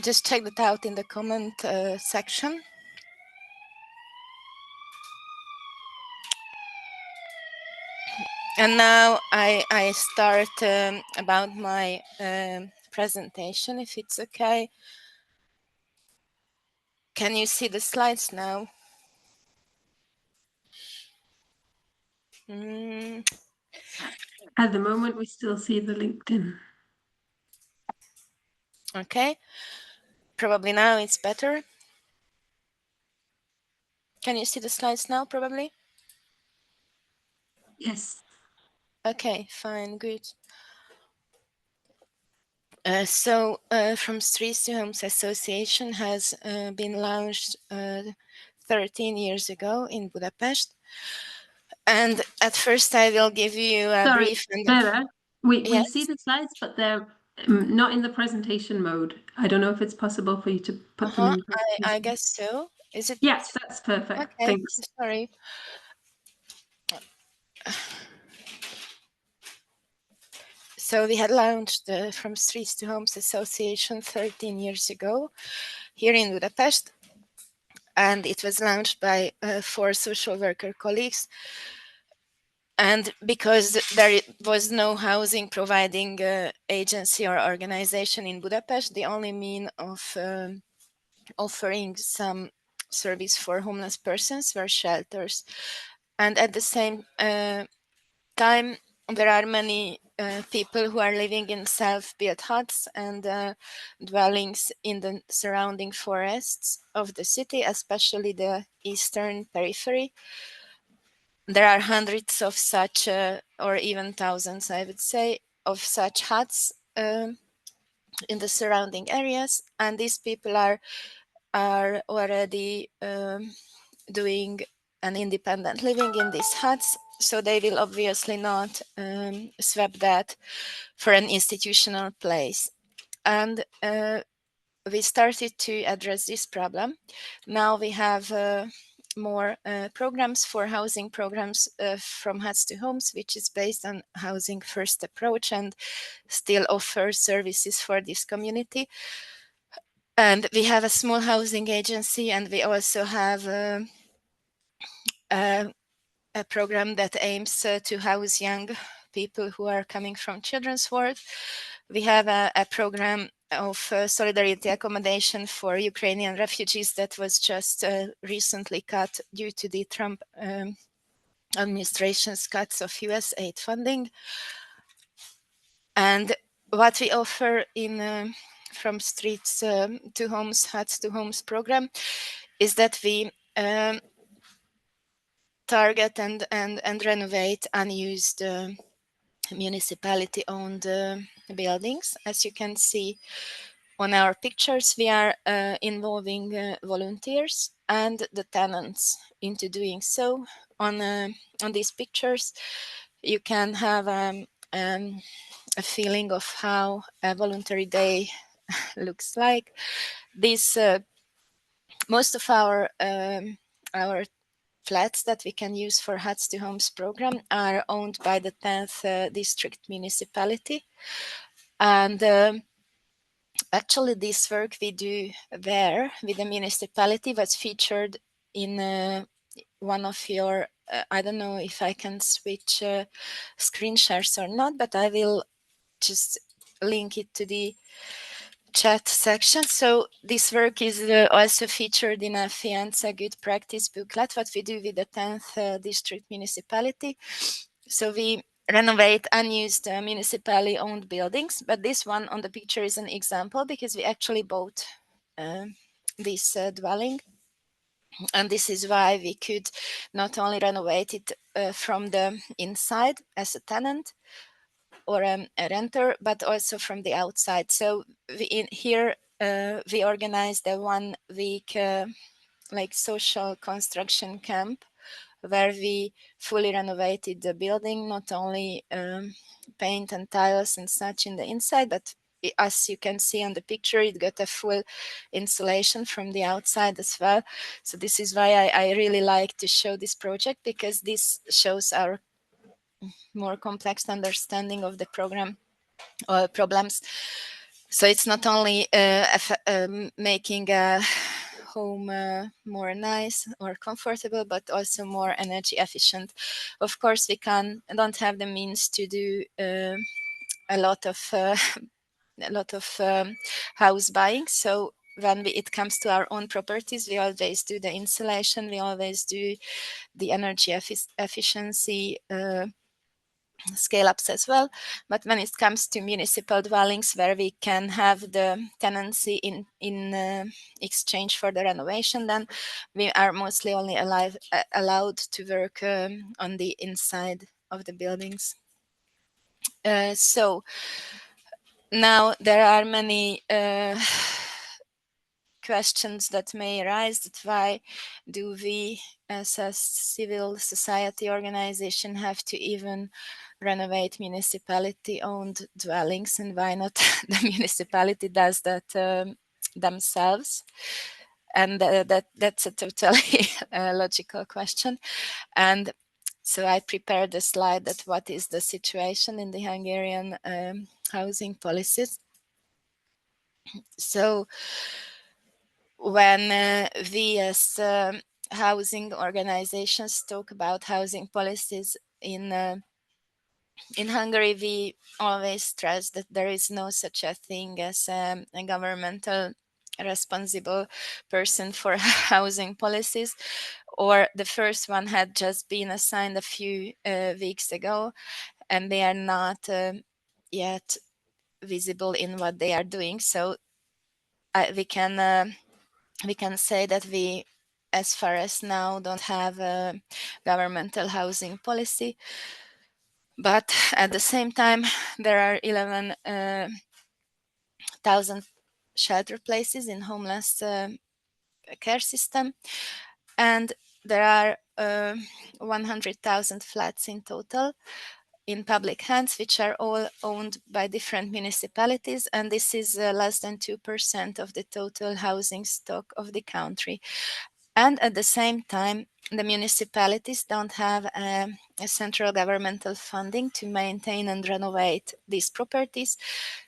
Just check that out in the comment section. And now I start about my presentation, if it's okay. Can you see the slides now? At the moment, we still see the LinkedIn. Okay. Probably now it's better. Can you see the slides now, probably? Yes. Okay, fine, good. So From Streets to Homes Association has been launched 13 years ago in Budapest. And at first I will give you a brief. Vera, we Yes? see the slides, but they're not in the presentation mode. I don't know if it's possible for you to put them in. I guess so. Is it? Yes, that's perfect. Okay, Thanks. sorry. So we had launched the From Streets to Homes Association 13 years ago here in Budapest. And it was launched by 4 social worker colleagues. And because there was no housing providing agency or organization in Budapest, the only mean of offering some service for homeless persons were shelters. And at the same time, there are many people who are living in self-built huts and dwellings in the surrounding forests of the city, especially the eastern periphery. There are hundreds of such, or even thousands, I would say, of such huts in the surrounding areas, and these people are already doing an independent living in these huts, so they will obviously not swap that for an institutional place. And we started to address this problem. Now we have more programs for housing programs from huts to homes, which is based on housing first approach and still offers services for this community. And we have a small housing agency, and we also have a program that aims to house young people who are coming from children's ward. We have a program of solidarity accommodation for Ukrainian refugees that was just recently cut due to the Trump administration's cuts of US aid funding. And what we offer in From Streets to Homes, Huts to Homes program is that we target and renovate unused municipality-owned buildings. As you can see on our pictures, we are involving volunteers and the tenants into doing so. On these pictures, you can have a feeling of how a voluntary day looks like. This most of our flats that we can use for Huts to Homes program are owned by the 10th district municipality. And actually this work we do there with the municipality was featured in one of your, I don't know if I can switch screen shares or not, but I will just link it to the chat section. So this work is also featured in a Fianza Good Practice booklet, what we do with the 10th district municipality. So we renovate unused municipally owned buildings, but this one on the picture is an example because we actually bought this dwelling. And this is why we could not only renovate it from the inside as a tenant or a renter, but also from the outside. So here we organized a 1 week like social construction camp where we fully renovated the building, not only paint and tiles and such in the inside, but as you can see on the picture, it got a full insulation from the outside as well. So this is why I really like to show this project, because this shows our more complex understanding of the program problems. So it's not only making a home more nice or comfortable, but also more energy efficient. Of course, we don't have the means to do a lot of house buying. So when it comes to our own properties, we always do the insulation, we always do the energy efficiency scale ups as well. But when it comes to municipal dwellings where we can have the tenancy in exchange for the renovation, then we are mostly only allowed to work on the inside of the buildings. So now there are many questions that may arise, that why do we as a civil society organization have to even renovate municipality owned dwellings, and why not the municipality does that themselves? And that's a totally logical question. And so I prepared a slide that what is the situation in the Hungarian housing policies. So when we as housing organizations talk about housing policies in Hungary, we always stress that there is no such a thing as a governmental responsible person for housing policies, or the first one had just been assigned a few weeks ago, and they are not yet visible in what they are doing. So we can say that we, as far as now, don't have a governmental housing policy. But at the same time, there are 11,000 shelter places in homeless care system, and there are 100,000 flats in total in public hands, which are all owned by different municipalities, and this is less than 2% of the total housing stock of the country. And at the same time, the municipalities don't have a central governmental funding to maintain and renovate these properties.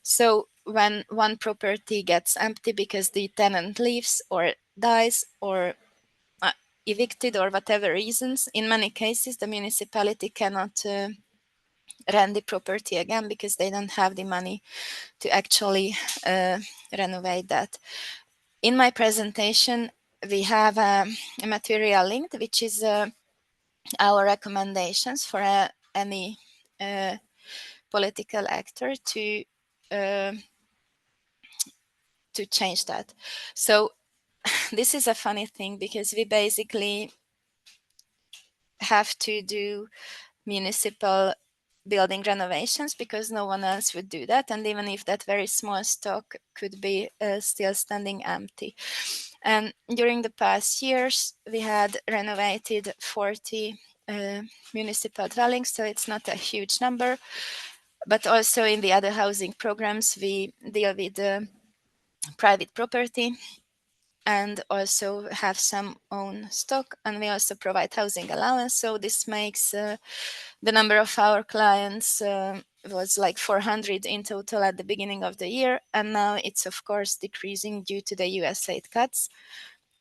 So when one property gets empty because the tenant leaves or dies or evicted or whatever reasons, in many cases the municipality cannot rent the property again because they don't have the money to actually renovate that. In my presentation, we have a material linked, which is our recommendations for any political actor to change that. So this is a funny thing, because we basically have to do municipal building renovations because no one else would do that, and even if that very small stock could be still standing empty. And during the past years, we had renovated 40 municipal dwellings, so it's not a huge number. But also in the other housing programs, we deal with private property and also have some own stock, and we also provide housing allowance. So this makes the number of our clients was like 400 in total at the beginning of the year, and now it's of course decreasing due to the US aid cuts,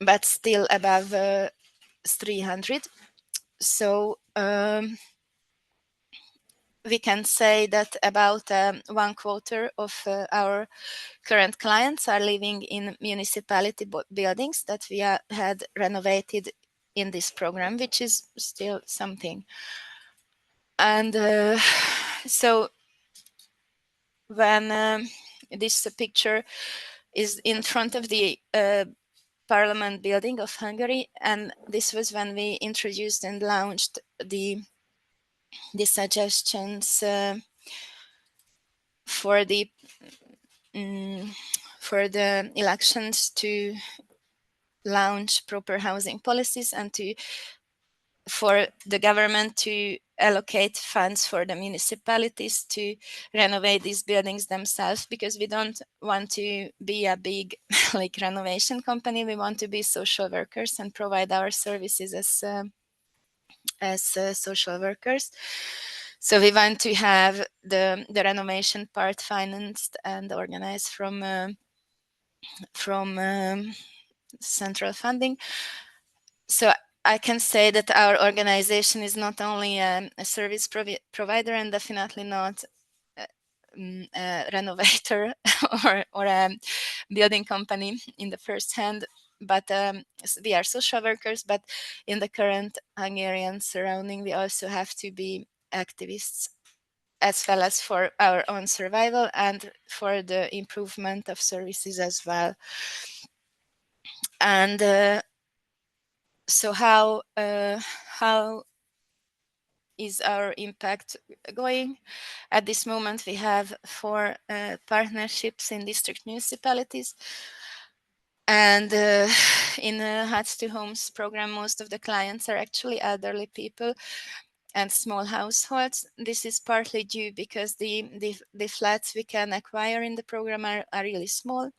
but still above 300. So we can say that about 1/4 of our current clients are living in municipality buildings that we had renovated in this program, which is still something. And so when this picture is in front of the Parliament building of Hungary, and this was when we introduced and launched the suggestions for the elections to launch proper housing policies and for the government to allocate funds for the municipalities to renovate these buildings themselves, because we don't want to be a big like renovation company. We want to be social workers and provide our services as social workers. So we want to have the renovation part financed and organized from central funding. So I can say that our organization is not only a service provider and definitely not a renovator or a building company in the first hand, but we are social workers. But in the current Hungarian surrounding, we also have to be activists, as well as for our own survival and for the improvement of services as well. And so how is our impact going? At this moment, we have 4 partnerships in district municipalities. And in the Huts to Homes program, most of the clients are actually elderly people and small households. This is partly due because the flats we can acquire in the program are really small,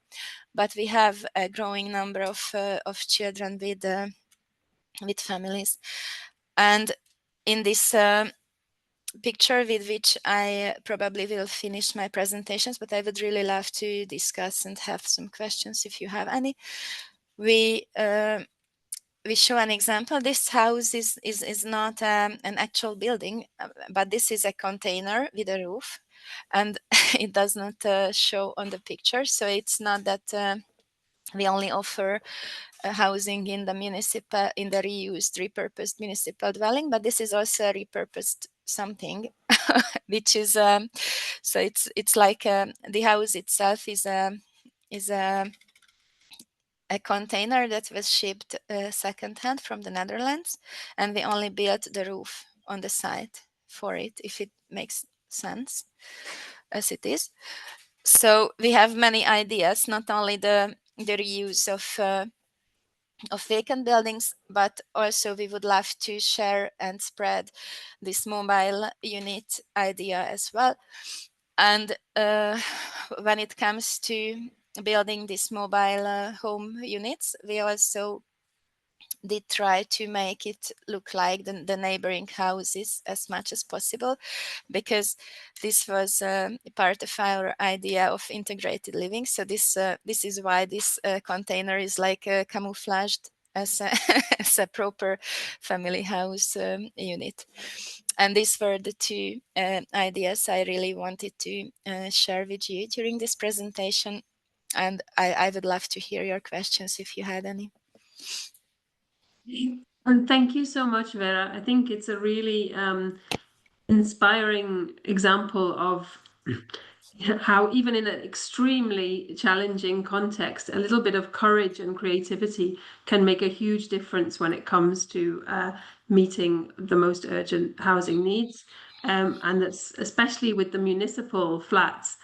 but we have a growing number of children with families. And in this picture, with which I probably will finish my presentations, but I would really love to discuss and have some questions if you have any. We show an example. This house is not an actual building, but this is a container with a roof, and it does not show on the picture. So it's not that we only offer housing in the repurposed municipal dwelling, but this is also a repurposed something, which is so it's like the house itself is a container that was shipped secondhand from the Netherlands, and we only built the roof on the side for it, if it makes sense, as it is. So we have many ideas, not only the reuse of vacant buildings, but also we would love to share and spread this mobile unit idea as well. And when it comes to building these mobile home units, we also did try to make it look like the neighboring houses as much as possible, because this was part of our idea of integrated living. So this is why this container is like camouflaged as a, as a proper family house unit. And these were the 2 ideas I really wanted to share with you during this presentation. And I would love to hear your questions if you had any. And thank you so much, Vera. I think it's a really inspiring example of how even in an extremely challenging context, a little bit of courage and creativity can make a huge difference when it comes to meeting the most urgent housing needs. And that's especially with the municipal flats,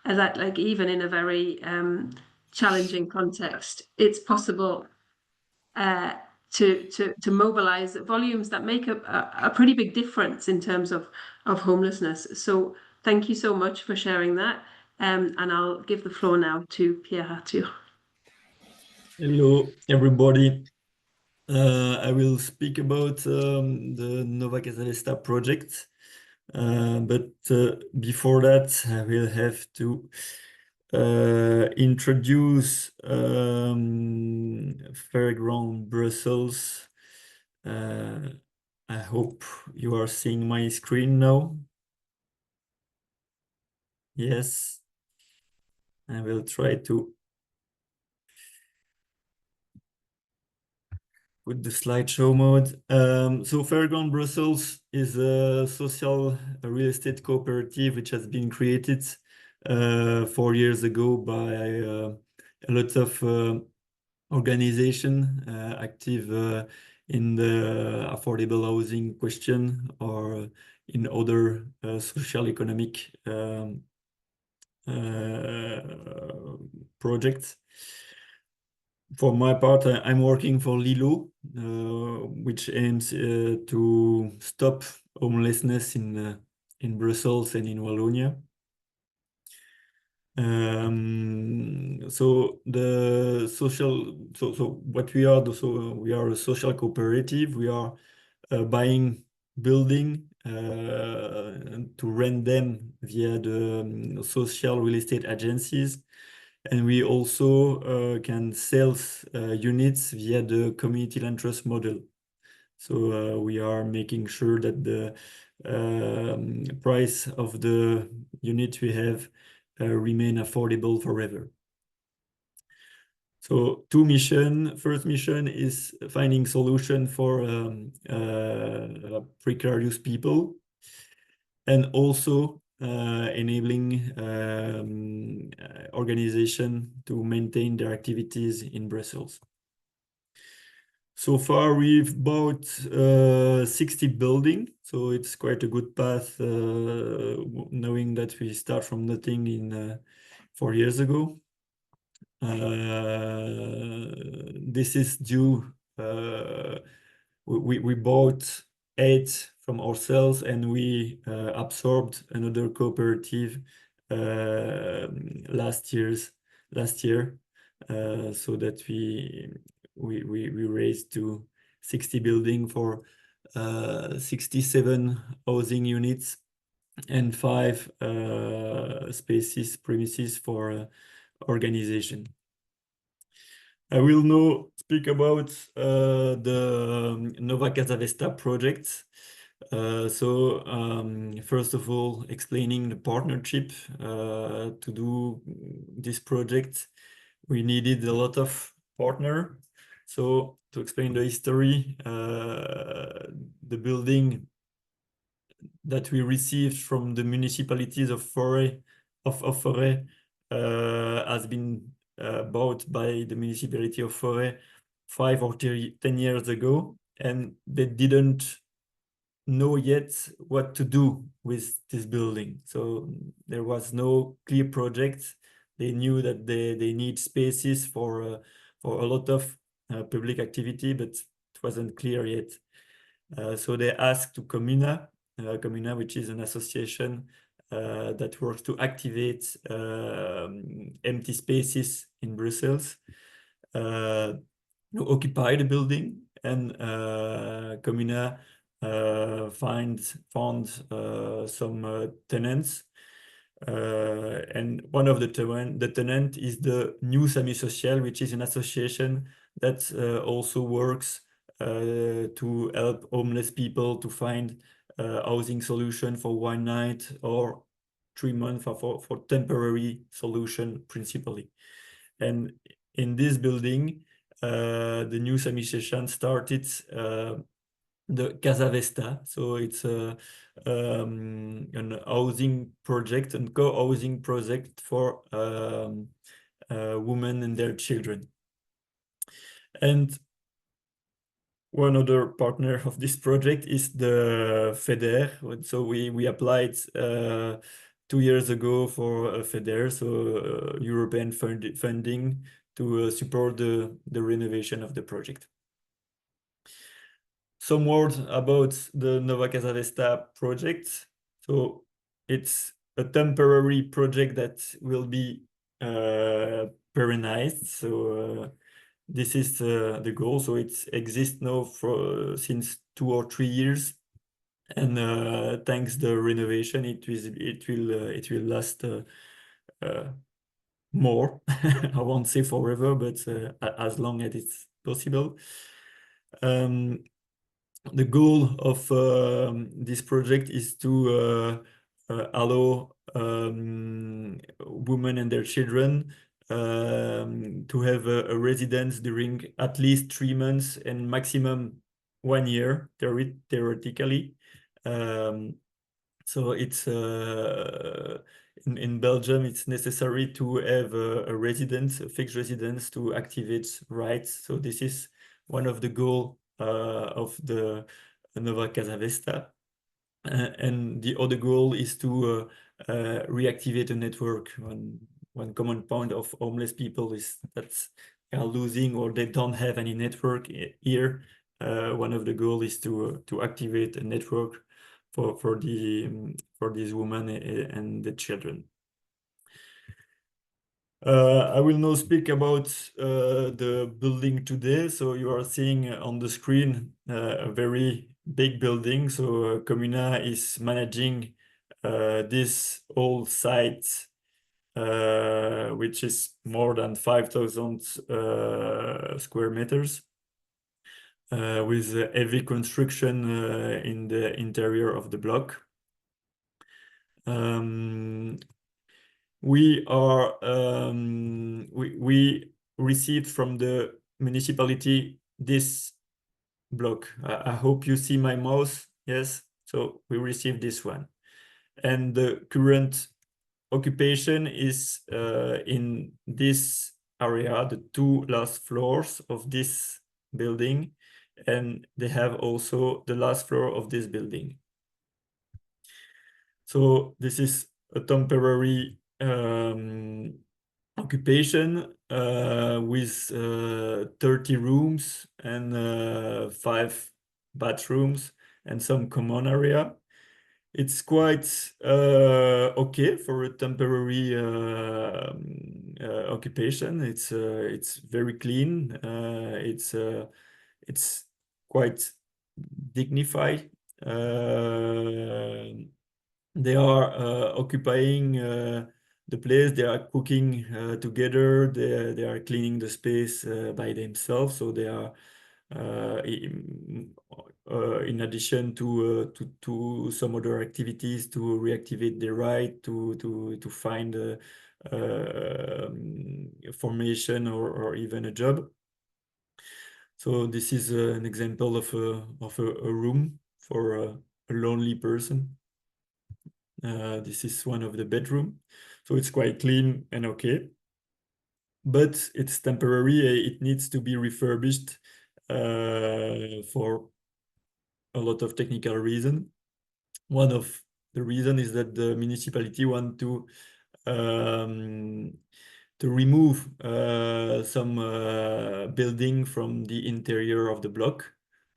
that like even in a very challenging context, it's possible to mobilize volumes that make a pretty big difference in terms of homelessness. So thank you so much for sharing that. And I'll give the floor now to Pierre Arthur. Hello, everybody. I will speak about the Nova Casa Vesta project. But before that, I will have to introduce Fairground Brussels. I hope you are seeing my screen now. Yes, I will try to put the slideshow mode. So Fairground Brussels is a social real estate cooperative which has been created 4 years ago by a lot of organization active in the affordable housing question or in other social economic projects. For my part, I'm working for Lilo, which aims to stop homelessness in Brussels and in Wallonia. So the social, so what we are, so we are a social cooperative. We are buying building to rent them via the social real estate agencies. And we also can sell units via the community land trust model. So we are making sure that the price of the unit we have remain affordable forever. So two mission. First mission is finding solution for precarious people, and also enabling organization to maintain their activities in Brussels. So far, we've bought 60 buildings, so it's quite a good path, knowing that we start from nothing in 4 years ago. This is due. We bought 8 from ourselves, and we absorbed another cooperative last year, so that we raised to 60 buildings for 67 housing units and 5 premises for organization. I will now speak about the Nova Casa Vesta project. First of all, explaining the partnership to do this project, we needed a lot of partner. So to explain the history, the building that we received from the municipalities of Forêt has been bought by the municipality of Forêt 5 or 10 years ago, and they didn't know yet what to do with this building. So there was no clear project. They knew that they need spaces for a lot of public activity, but it wasn't clear yet. So they asked to Comuna, which is an association that works to activate empty spaces in Brussels, to occupy the building, and Comuna found some tenants, and one of the tenant is the New Sami Social, which is an association that also works to help homeless people to find housing solution for 1 night or 3 months for temporary solution principally. And in this building, the New Sami Social started the Casa Vesta. So it's an housing project and co-housing project for women and their children. And one other partner of this project is the FEDER. So we applied 2 years ago for a FEDER, so European funding to support the renovation of the project. Some words about the Nova Casa Vesta project. So it's a temporary project that will be perenized. So this is the goal. So it exists now since 2 or 3 years, and thanks the renovation, it will last more. I won't say forever, but as long as it's possible. The goal of this project is to allow women and their children to have a residence during at least 3 months and maximum 1 year, theoretically. So it's in Belgium, it's necessary to have a residence, a fixed residence, to activate rights. So this is one of the goals of the Nova Casa Vesta. And the other goal is to reactivate a network. One common point of homeless people is that they are losing or they don't have any network here. One of the goals is to activate a network for these women and the children. I will now speak about the building today. So you are seeing on the screen a very big building. So Comuna is managing this whole site, which is more than 5,000 square meters, with heavy construction in the interior of the block. We received from the municipality this block. I hope you see my mouse. Yes, so we received this one, and the current occupation is in this area, the 2 last floors of this building, and they have also the last floor of this building. So this is a temporary occupation with 30 rooms and 5 bathrooms and some common area. It's quite okay for a temporary occupation. It's very clean. It's quite dignified. They are occupying the place. They are cooking together. They are cleaning the space by themselves. So they are in addition to some other activities to reactivate the right to find formation or even a job. So this is an example of a room for a lonely person. This is one of the bedroom, so it's quite clean and okay, but it's temporary. It needs to be refurbished for a lot of technical reason. One of the reason is that the municipality want to remove some building from the interior of the block.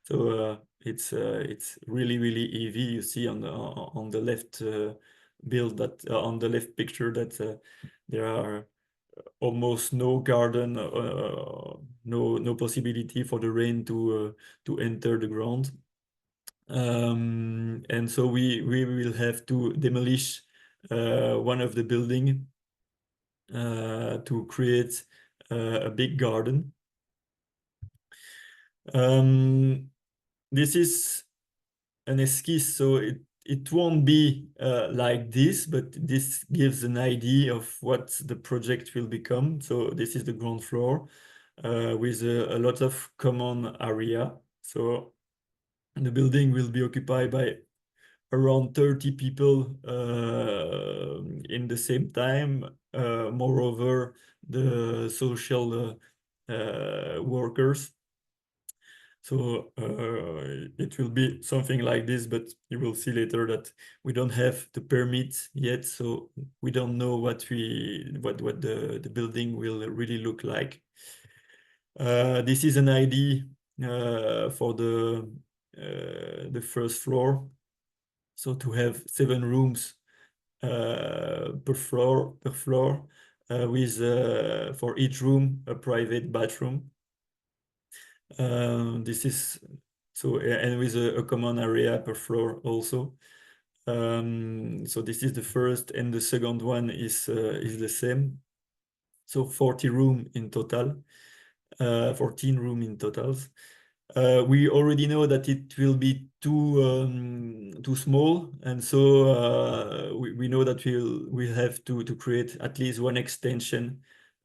So it's really heavy. You see on the left on the left picture that there are almost no garden, no possibility for the rain to enter the ground. And so we will have to demolish one of the building to create a big garden. This is an esquisse, so it won't be like this, but this gives an idea of what the project will become. So this is the ground floor with a lot of common area. So the building will be occupied by around 30 people in the same time. Moreover, the social workers. So it will be something like this, but you will see later that we don't have the permit yet, so we don't know what the building will really look like. This is an idea for the first floor. So to have 7 rooms per floor with for each room a private bathroom. This is so, and with a common area per floor also. So this is the first, and the second one is the same. So 40 room in total, 14 room in totals. We already know that it will be too small, and so we know that we'll have to create at least one extension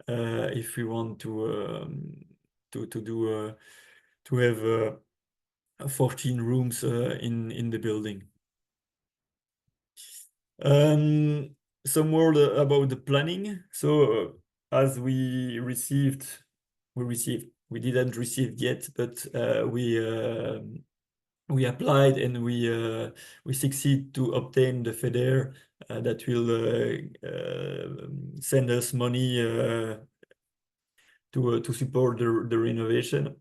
if we want to have 14 rooms in the building. Some word about the planning. So as we didn't receive yet, but we applied and we succeed to obtain the FEDER that will send us money to support the renovation.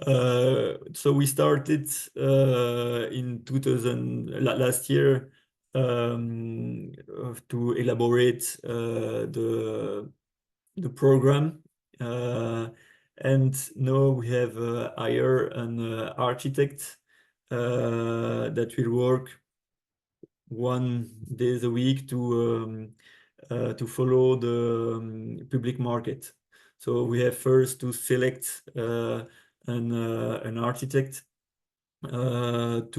So we started in 2000 last year to elaborate the program, and now we have hired an architect that will work 1 day a week to follow the public market. So we have first to select an architect to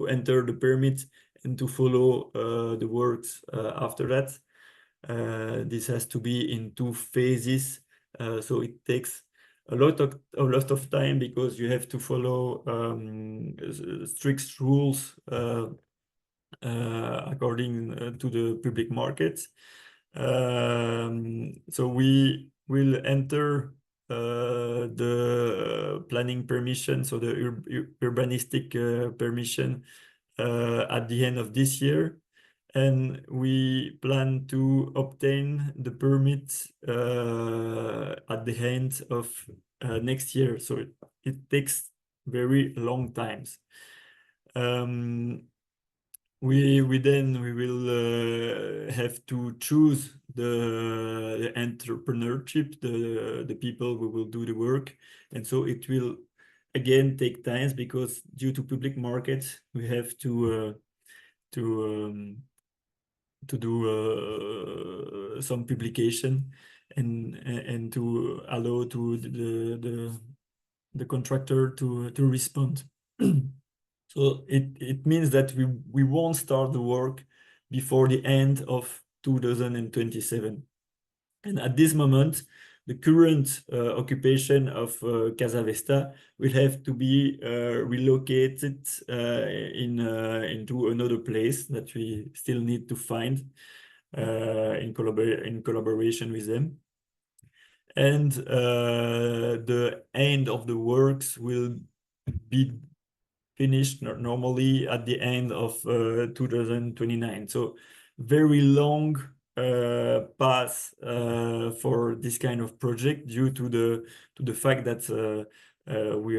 enter the permit and to follow the works after that. This has to be in 2 phases, so it takes a lot of time because you have to follow strict rules according to the public market. So we will enter the planning permission, so the urbanistic permission at the end of this year, and we plan to obtain the permit at the end of next year. So it takes very long times. We will have to choose the entrepreneurship, the people who will do the work, and so it will again take time because due to public markets we have to do some publication and to allow to the contractor to respond. So it means that we won't start the work before the end of 2027. And at this moment, the current occupation of Casa Vesta will have to be relocated into another place that we still need to find in collaboration with them. And the end of the works will be finished normally at the end of 2029. So very long path for this kind of project due to the fact that we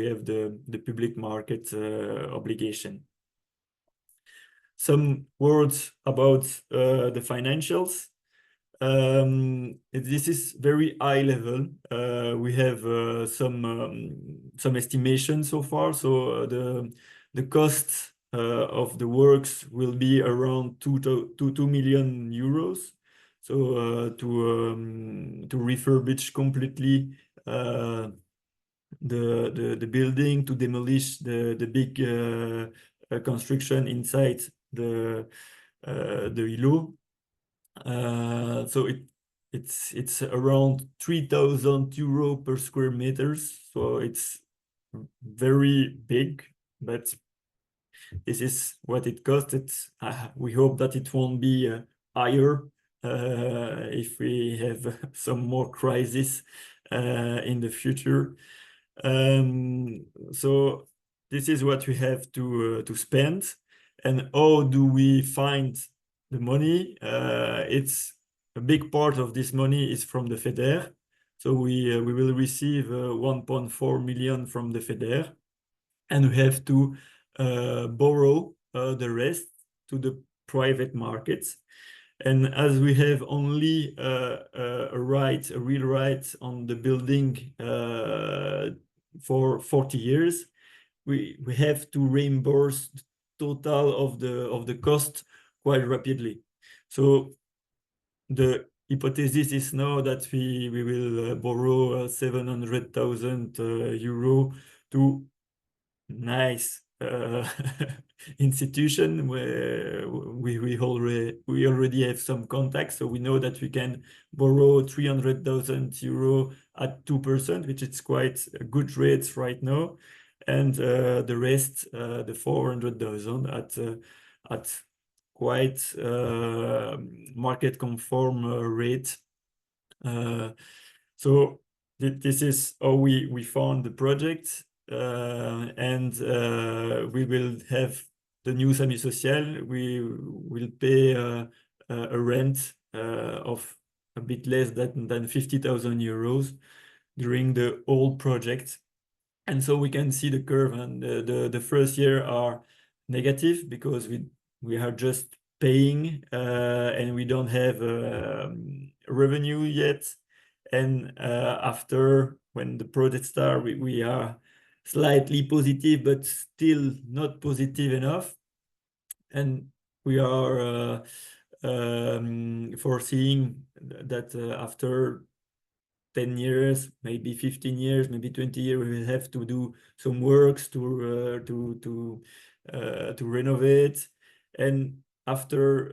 have the public market obligation. Some words about the financials. This is very high level. We have some estimation so far. So the cost of the works will be around 2 million euros. So to refurbish completely the building, to demolish the big construction inside the îlot. So it's around 3,000 euro per square meters. So it's very big, but this is what it costs. We hope that it won't be higher if we have some more crisis in the future. So this is what we have to spend. And how do we find the money? It's a big part of this money is from the FEDER. So we will receive 1.4 million from the FEDER, and we have to borrow the rest to the private markets. And as we have only a real right on the building for 40 years, we have to reimburse the total of the cost quite rapidly. So the hypothesis is now that we will borrow 700,000 euro to nice institution where we already have some contacts, so we know that we can borrow 300,000 euro at 2%, which is quite a good rates right now, and the rest, the 400,000 at quite market conform rate. So this is how we found the project. And we will have the new Sami Social. We will pay a rent of a bit less than 50,000 euros during the whole project. And so we can see the curve, and the first year are negative because we are just paying and we don't have revenue yet. And after, when the project start, we are slightly positive, but still not positive enough. And we are foreseeing that after 10 years, maybe 15 years, maybe 20 years, we will have to do some works to renovate. And after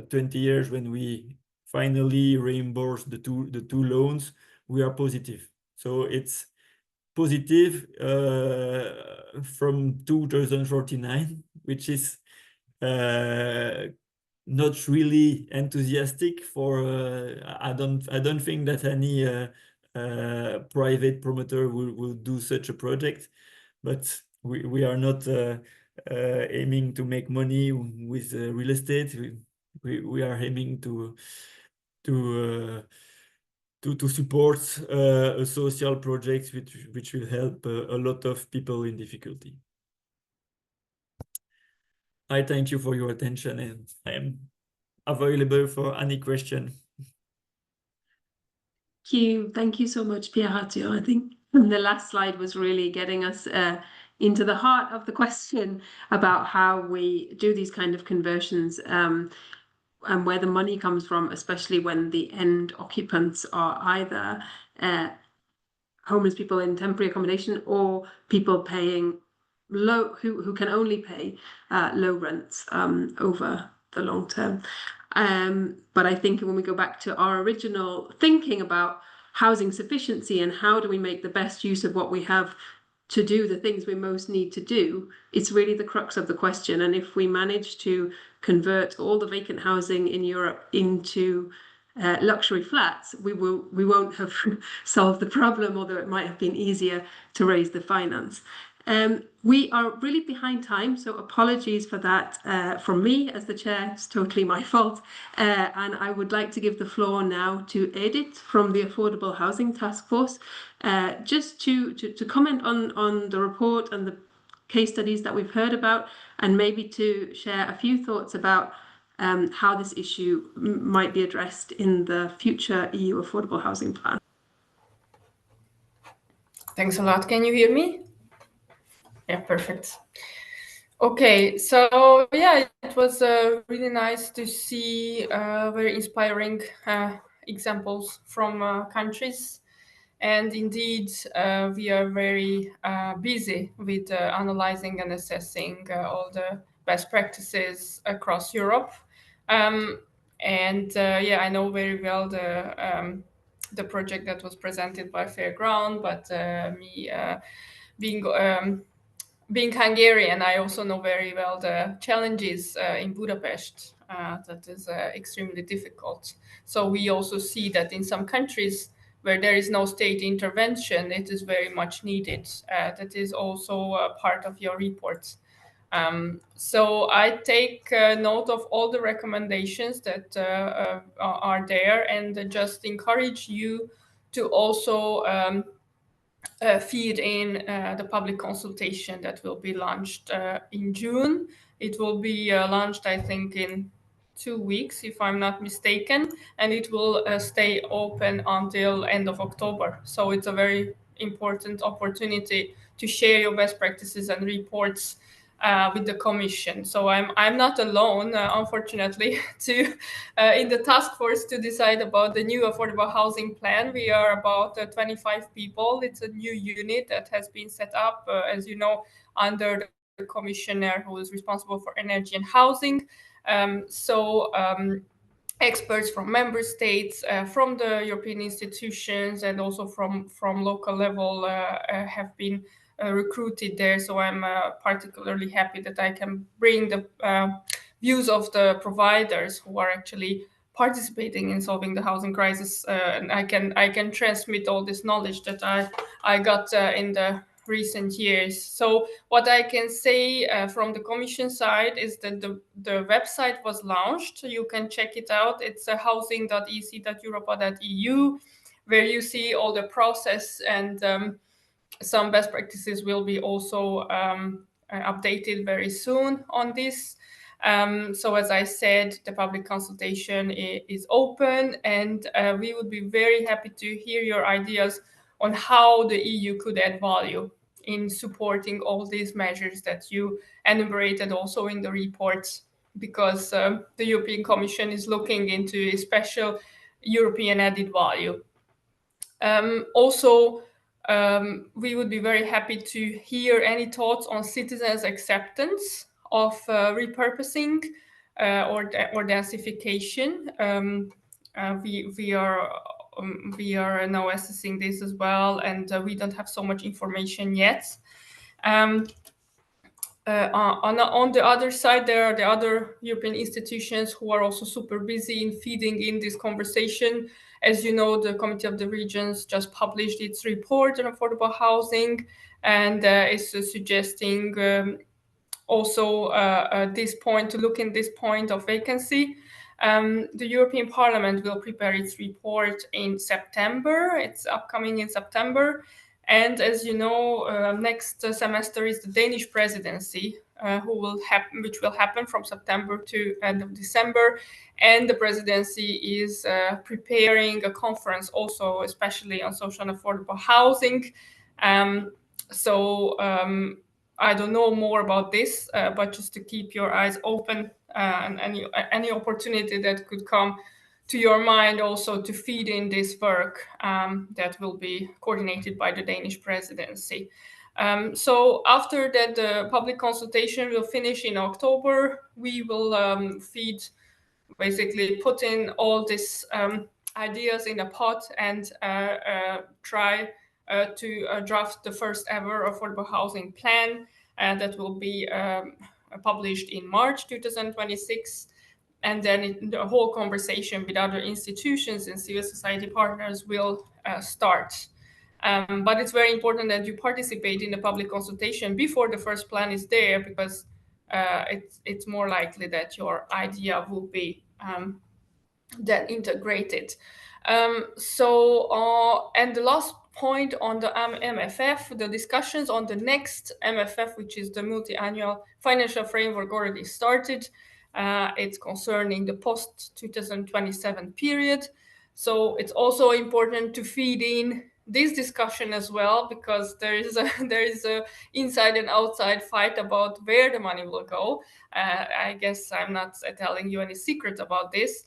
20 years, when we finally reimburse the two loans, we are positive. So it's positive from 2049, which is not really enthusiastic for. I don't think that any private promoter will do such a project, but we are not aiming to make money with real estate. We are aiming to support a social project which will help a lot of people in difficulty. I thank you for your attention, and I am available for any question. Thank you so much, Pierre Arthur. I think the last slide was really getting us into the heart of the question about how we do these kind of conversions and where the money comes from, especially when the end occupants are either homeless people in temporary accommodation or people paying low, who can only pay low rents over the long term. But I think when we go back to our original thinking about housing sufficiency and how do we make the best use of what we have to do the things we most need to do, it's really the crux of the question. And if we manage to convert all the vacant housing in Europe into luxury flats, we won't have solved the problem, although it might have been easier to raise the finance. We are really behind time, so apologies for that from me as the chair. It's totally my fault. And I would like to give the floor now to Edith from the Affordable Housing Task Force, just to comment on the report and the case studies that we've heard about, and maybe to share a few thoughts about how this issue might be addressed in the future EU Affordable Housing Plan. Thanks a lot. Can you hear me? Yeah, perfect. Okay, so yeah, it was really nice to see very inspiring examples from countries. And indeed, we are very busy with analyzing and assessing all the best practices across Europe. Yeah, I know very well the project that was presented by Fairground, but me being Hungarian, I also know very well the challenges in Budapest. That is extremely difficult. So we also see that in some countries where there is no state intervention, it is very much needed. That is also part of your report. So I take note of all the recommendations that are there, and just encourage you to also feed in the public consultation that will be launched in June. It will be launched, I think, in 2 weeks, if I'm not mistaken, and it will stay open until end of October. So it's a very important opportunity to share your best practices and reports with the Commission. So I'm not alone, unfortunately, to in the task force to decide about the new affordable housing plan. We are about 25 people. It's a new unit that has been set up, as you know, under the commissioner who is responsible for energy and housing. Experts from member states, from the European institutions, and also from local level have been recruited there. So I'm particularly happy that I can bring the views of the providers who are actually participating in solving the housing crisis, and I can transmit all this knowledge that I got in the recent years. So what I can say from the Commission side is that the website was launched. You can check it out. It's housing.ec.europa.eu, where you see all the process, and some best practices will be also updated very soon on this. So as I said, the public consultation is open, and we would be very happy to hear your ideas on how the EU could add value in supporting all these measures that you enumerated also in the reports, because the European Commission is looking into a special European added value. We would be very happy to hear any thoughts on citizens' acceptance of repurposing or densification. We are now assessing this as well, and we don't have so much information yet. On the other side, there are the other European institutions who are also super busy in feeding in this conversation. As you know, the Committee of the Regions just published its report on affordable housing, and is suggesting also this point, to look in this point of vacancy. The European Parliament will prepare its report in September. It's upcoming in September. And as you know, next semester is the Danish presidency, which will happen from September to end of December. And the presidency is preparing a conference also, especially on social and affordable housing. I don't know more about this, but just to keep your eyes open, and any opportunity that could come to your mind also to feed in this work that will be coordinated by the Danish presidency. So after that, the public consultation will finish in October. We will basically put in all these ideas in a pot and try to draft the first ever affordable housing plan that will be published in March 2026. And then the whole conversation with other institutions and civil society partners will start. But it's very important that you participate in the public consultation before the first plan is there, because it's more likely that your idea will be then integrated. And the last point on the MFF, the discussions on the next MFF, which is the multi-annual financial framework, already started. It's concerning the post-2027 period. So it's also important to feed in this discussion as well, because there is a inside and outside fight about where the money will go. I guess I'm not telling you any secret about this.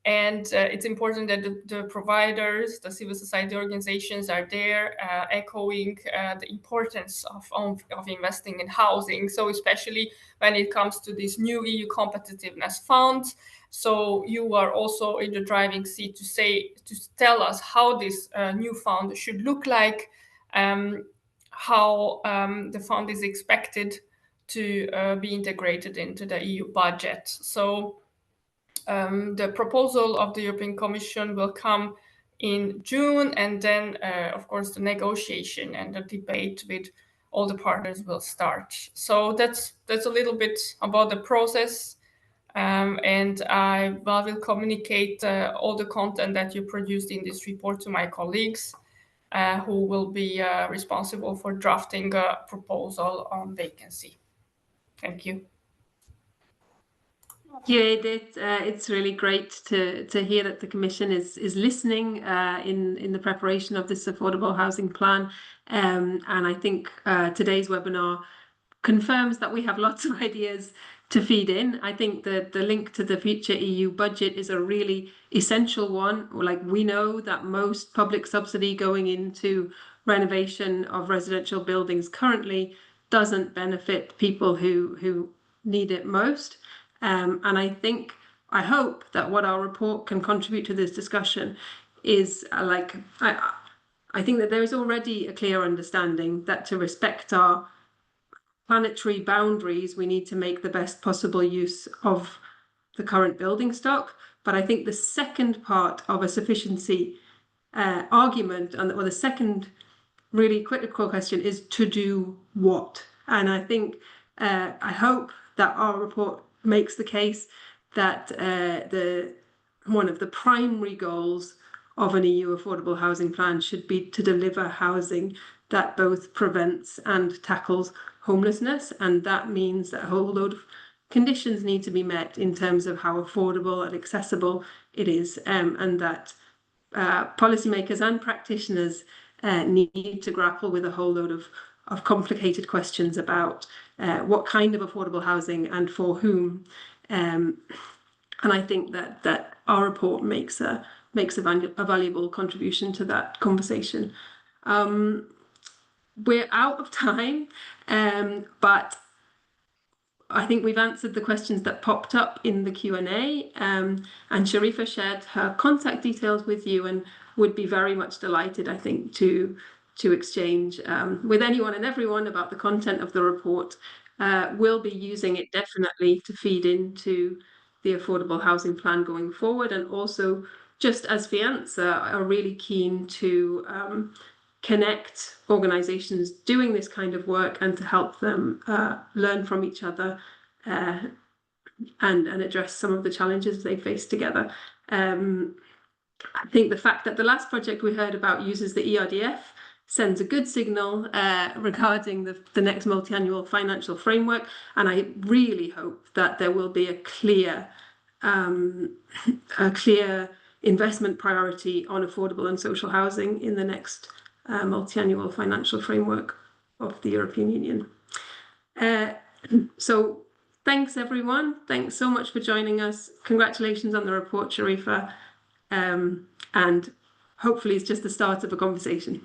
It's important that the providers, the civil society organizations are there echoing the importance of investing in housing. So especially when it comes to this new EU competitiveness fund. So you are also in the driving seat to tell us how this new fund should look like, how the fund is expected to be integrated into the EU budget. So the proposal of the European Commission will come in June, and then, of course, the negotiation and the debate with all the partners will start. So that's a little bit about the process, and I will communicate all the content that you produced in this report to my colleagues, who will be responsible for drafting a proposal on vacancy. Thank you. Yeah, Edith, it's really great to hear that the Commission is listening in the preparation of this affordable housing plan, and I think today's webinar confirms that we have lots of ideas to feed in. I think that the link to the future EU budget is a really essential one. Like, we know that most public subsidy going into renovation of residential buildings currently doesn't benefit people who need it most. And I hope that what our report can contribute to this discussion is I think that there is already a clear understanding that to respect our planetary boundaries, we need to make the best possible use of the current building stock. But I think the second part of a sufficiency argument, or the second really critical question, is to do what? And I think, I hope that our report makes the case that one of the primary goals of an EU affordable housing plan should be to deliver housing that both prevents and tackles homelessness. And that means that a whole load of conditions need to be met in terms of how affordable and accessible it is, and that policymakers and practitioners need to grapple with a whole load of complicated questions about what kind of affordable housing and for whom. And I think that our report makes a valuable contribution to that conversation. We're out of time, but I think we've answered the questions that popped up in the Q&A, and Sharifa shared her contact details with you and would be very much delighted, I think, to exchange with anyone and everyone about the content of the report. We'll be using it definitely to feed into the affordable housing plan going forward, and also, just as Fianza, are really keen to connect organisations doing this kind of work and to help them learn from each other and address some of the challenges they face together. I think the fact that the last project we heard about uses the ERDF sends a good signal regarding the next multi-annual financial framework, and I really hope that there will be a clear investment priority on affordable and social housing in the next multi-annual financial framework of the European Union. So thanks everyone. Thanks so much for joining us. Congratulations on the report, Sharifa. And hopefully it's just the start of a conversation.